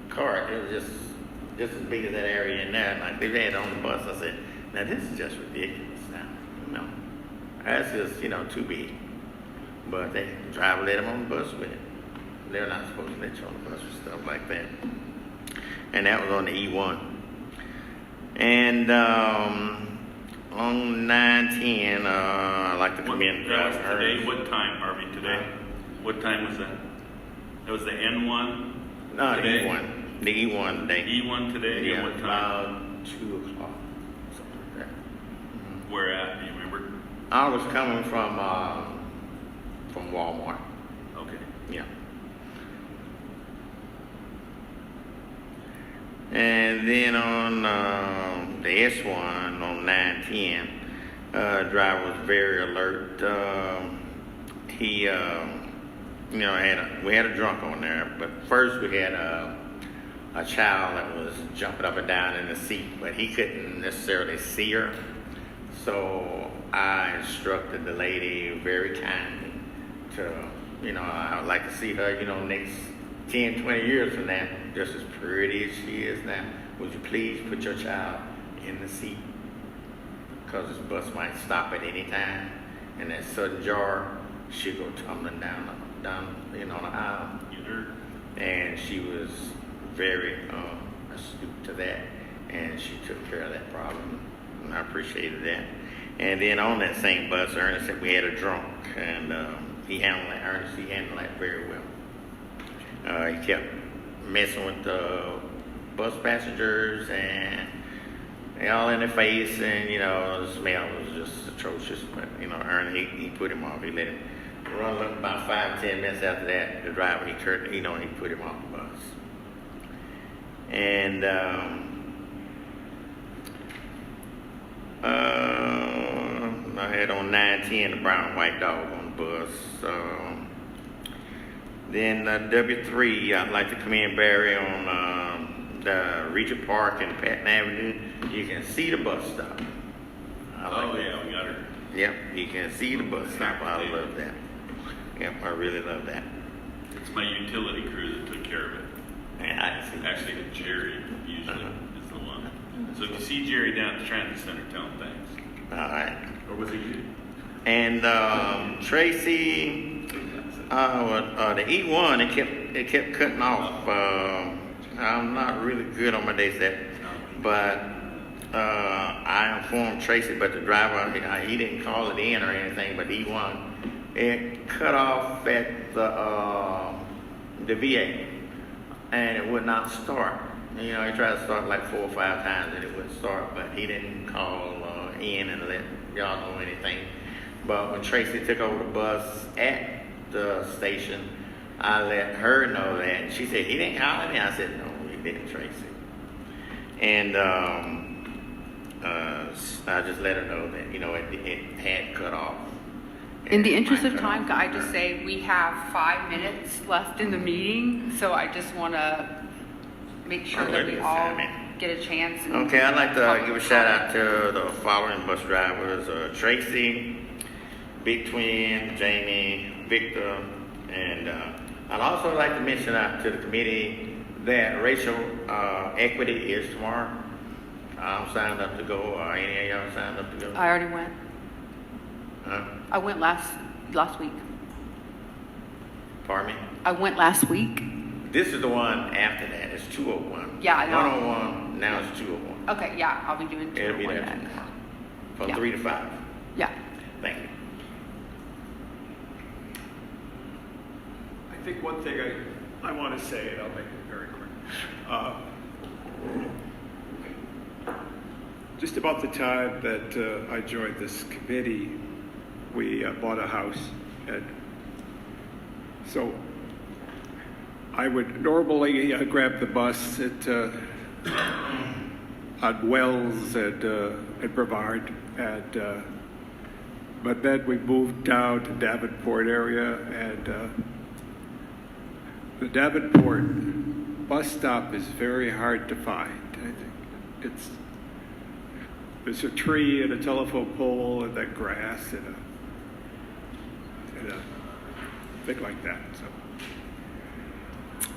cart. It was just as big as that area in there. Like they had on the bus, I said, now this is just ridiculous now. No, that's just, too big. But the driver let them on the bus with it. They're not supposed to let you on the bus with stuff like that. And that was on the E1. And on 9/10, I'd like to commend That was driver. today. What time, Harvey, today? What time was that? That was the N1? No, the today? E1. The E1 today. E1 today? Yeah, At what time? about 2 o'clock, something like that. Where at? Do you remember? I was coming from Walmart. Okay. Yeah. And then on the S1 on 9/10, driver was very alert. He, we had a drunk on there, but first we had a child that was jumping up and down in the seat, but he couldn't necessarily see her. So I instructed the lady very kindly to, I would like to see her, next 10, 20 years from now, just as pretty as she is now. Would you please put your child in the seat? Because this bus might stop at any time. And that sudden jar, she'd go tumbling down the aisle. And she was very astute to that. And she took care of that problem. And I appreciated that. And then on that same bus, Ernest said we had a drunk. And he handled that very well. He kept messing with the bus passengers and they all in their face, and the smell was just atrocious. But Ernest, he put him off. He let him run about 5-10 minutes after that. The driver, he put him off the bus. And I had on 9/10 the brown and white dog on the bus. Then W3, I'd like to commend Barry on the Regent Park and Patton Avenue. You can see the bus stop. Yeah, we got her. Yep, you can see the bus stop. I love that. Yep, I really love that. It's my utility crew that took care of it. Yeah, I see. Actually, Jerry usually is the one. So if you see Jerry down at the transit center, tell him thanks. All right. Or was it you? And Tracy, the E1, it kept cutting off. I'm not really good on my day set, but I informed Tracy, but the driver, he didn't call it in or anything, but E1, it cut off at the VA, and it would not start. You know, he tried to start like 4 or 5 times and it wouldn't start, but he didn't call in and let y'all know anything. But when Tracy took over the bus at the station, I let her know that. And she said, he didn't call me. I said, no, he didn't, Tracy. And I just let her know that, you know, it had cut off. In the interest of time, can I just say we have 5 minutes left in the meeting, so I just want to make sure that we all get a chance. Okay, I'd like to give a shout out to the following bus drivers: Tracy, Big Twin, Jamie, Victor, and I'd also like to mention out to the committee that racial equity is tomorrow. I'm signed up to go. Any of y'all signed up to go? I already went. Huh? I went last week. Pardon me? I went last week. This is the one after that. It's 201. Yeah, I know. 101, now it's 201. Okay, yeah, I'll be doing 201 It'll be there then. from Yeah. 3 to 5. Yeah. Thank you. I think one thing I want to say, and I'll make it very quick. Just about the time that I joined this committee, we bought a house. And so I would normally grab the bus at on Wells and Brevard, but then we moved down to Davenport area, and the Davenport bus stop is very hard to find. I think there's a tree and a telephone pole and then grass and a thing like that. So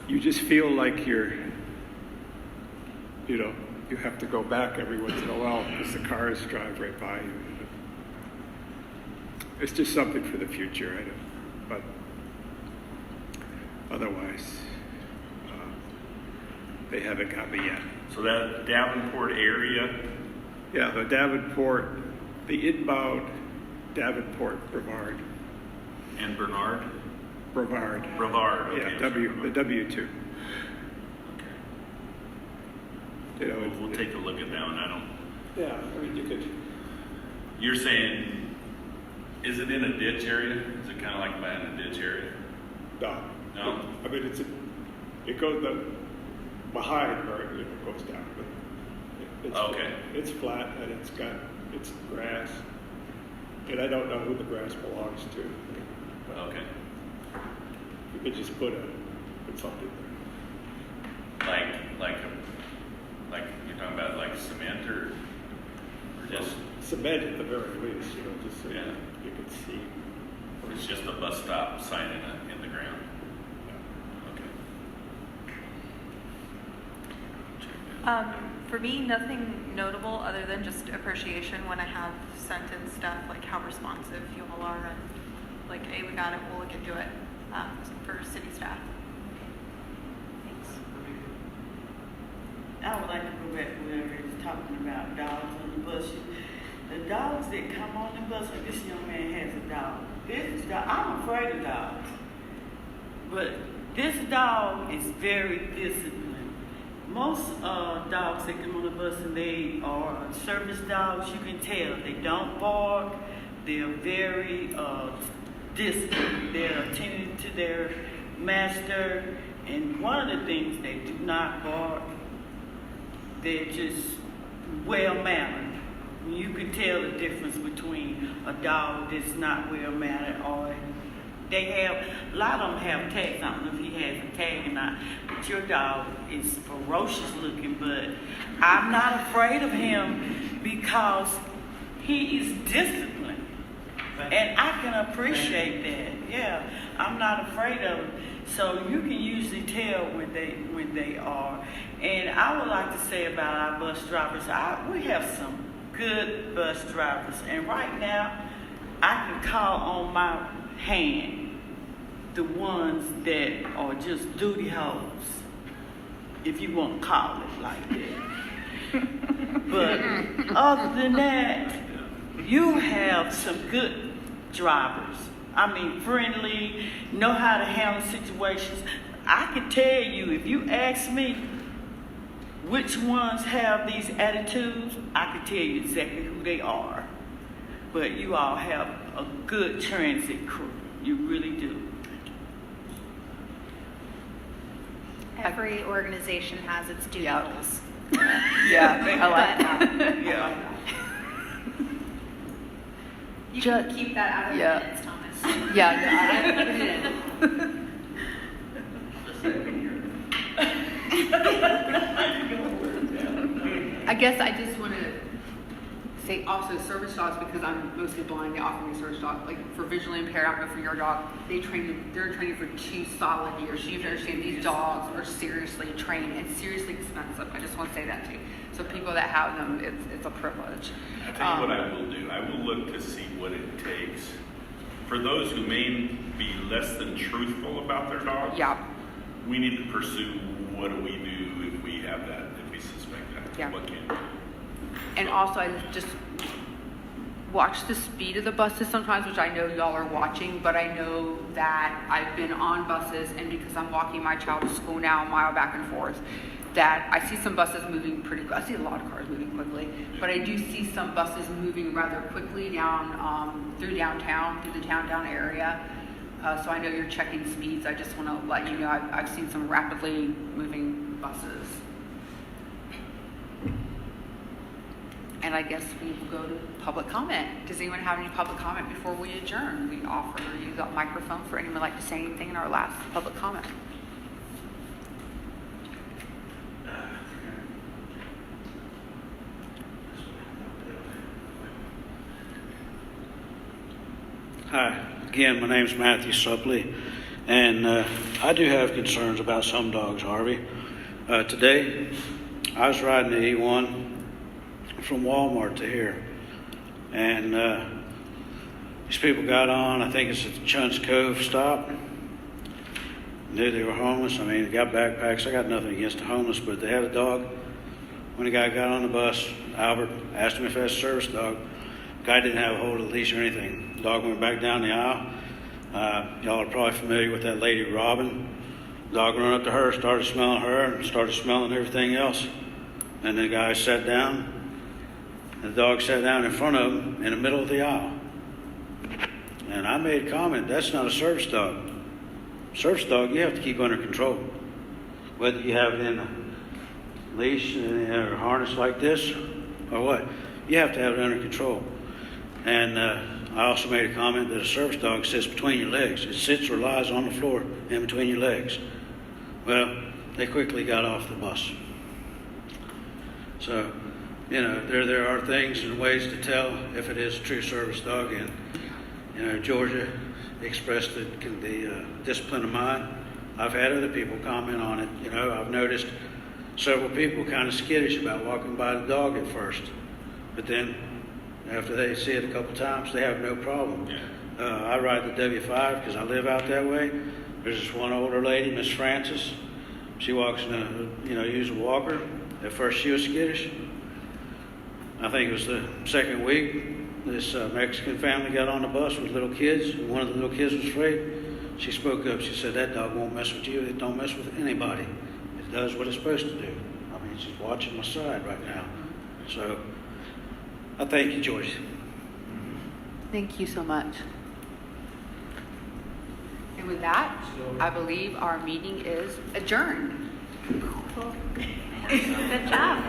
you just feel like you have to go back every once in a while because the cars drive right by you. It's just something for the future, I know. But otherwise, they haven't got me yet. So that Davenport area? Yeah, the Davenport, the inbound Davenport, Brevard. And Bernard? Brevard. Brevard, okay. Yeah, the W2. You know, We'll take a look at that one. I don't. Yeah, I mean, you could. You're saying, is it in a ditch area? Is it kind of like by in a ditch area? No. No? I mean, it goes behind where it goes down. But Okay. It's flat and it's grass. And I don't know who the grass belongs to. But Okay. you could just put something there. Like you're talking about like cement or just Cement at the very least, just so Yeah. you could see. it's just a bus stop sign in the ground. Okay. For me, nothing notable other than just appreciation when I have sent in stuff, like how responsive you all are, and like, hey, we got it, we'll look into it, for city staff. Thanks. I would like to go back to where it's talking about dogs on the bus. The dogs that come on the bus, like this young man has a dog. I'm afraid of dogs. But this dog is very disciplined. Most dogs that come on the bus and they are service dogs, you can tell. They don't bark. They're very disciplined. They're attending to their master. And one of the things, they do not bark. They're just well-mannered. You can tell the difference between a dog that's not well-mannered or they have, a lot of them have tags. I don't know if he has a tag or not, but your dog is ferocious looking, but I'm not afraid of him because he is disciplined. And I can appreciate that. Yeah, I'm not afraid of them. So you can usually tell when they are. And I would like to say about our bus drivers, we have some good bus drivers. And right now, I can call on my hand the ones that are just duty hoes, if you want to call it like that. But other than that, you have some good drivers. I mean, friendly, know how to handle situations. I can tell you, if you ask me which ones have these attitudes, I can tell you exactly who they are. But you all have a good transit crew. You really do. Every organization has its doodles. Yeah, I like that. Yeah. You can keep that out of the minutes, Thomas. Yeah, I guess I just want to say also service dogs, because I'm mostly blind, they offer me service dog. Like for visually impaired, I don't know for your dog, they're training for 2 solid years. You have to understand these dogs are seriously trained and seriously expensive. I just want to say that too. So people that have them, it's a privilege. I tell you what I will do. I will look to see what it takes for those who may be less than truthful about their dogs. Yeah. We need to pursue what do we do if we have that, if we suspect that. Yeah. What can we do? And also, I just watch the speed of the buses sometimes, which I know y'all are watching, but I know that I've been on buses, and because I'm walking my child to school now a mile back and forth, that I see some buses moving pretty quick. I see a lot of cars moving quickly, but I do see some buses moving rather quickly down through downtown, through the down area. So I know you're checking speeds. I just want to let you know I've seen some rapidly moving buses. And I guess we will go to public comment. Does anyone have any public comment before we adjourn? We offer you the microphone for anyone who would like to say anything in our last public comment. Hi, again, my name is Matthew Suppley, and I do have concerns about some dogs, Harvey. Today, I was riding the E1 from Walmart to here, and these people got on, I think it's at the Chunks Cove stop, knew they were homeless. I mean, they got backpacks. I got nothing against the homeless, but they had a dog. When the guy got on the bus, Albert asked him if that's a service dog. The guy didn't have a hold of the leash or anything. The dog went back down the aisle. Y'all are probably familiar with that lady, Robin. The dog ran up to her, started smelling her, and started smelling everything else. And the guy sat down, and the dog sat down in front of him in the middle of the aisle. And I made a comment, that's not a service dog. Service dog, you have to keep under control. Whether you have it in a leash or harness like this or what, you have to have it under control. And I also made a comment that a service dog sits between your legs. It sits or lies on the floor in between your legs. Well, they quickly got off the bus. So, you know, there are things and ways to tell if it is a true service dog. And, you know, Georgia expressed the discipline of mine. I've had other people comment on it. You know, I've noticed several people kind of skittish about walking by the dog at first. But then, after they see it a couple times, they have no problem. I ride the W5 because I live out that way. There's this one older lady, Miss Francis. She walks in a, use a walker. At first she was skittish. I think it was the second week, this Mexican family got on the bus with little kids. And one of the little kids was afraid. She spoke up. She said, that dog won't mess with you. It don't mess with anybody. It does what it's supposed to do. I mean, she's watching my side right now. So, I thank you, Joyce. Thank you so much. And with that, I believe our meeting is adjourned. Good job.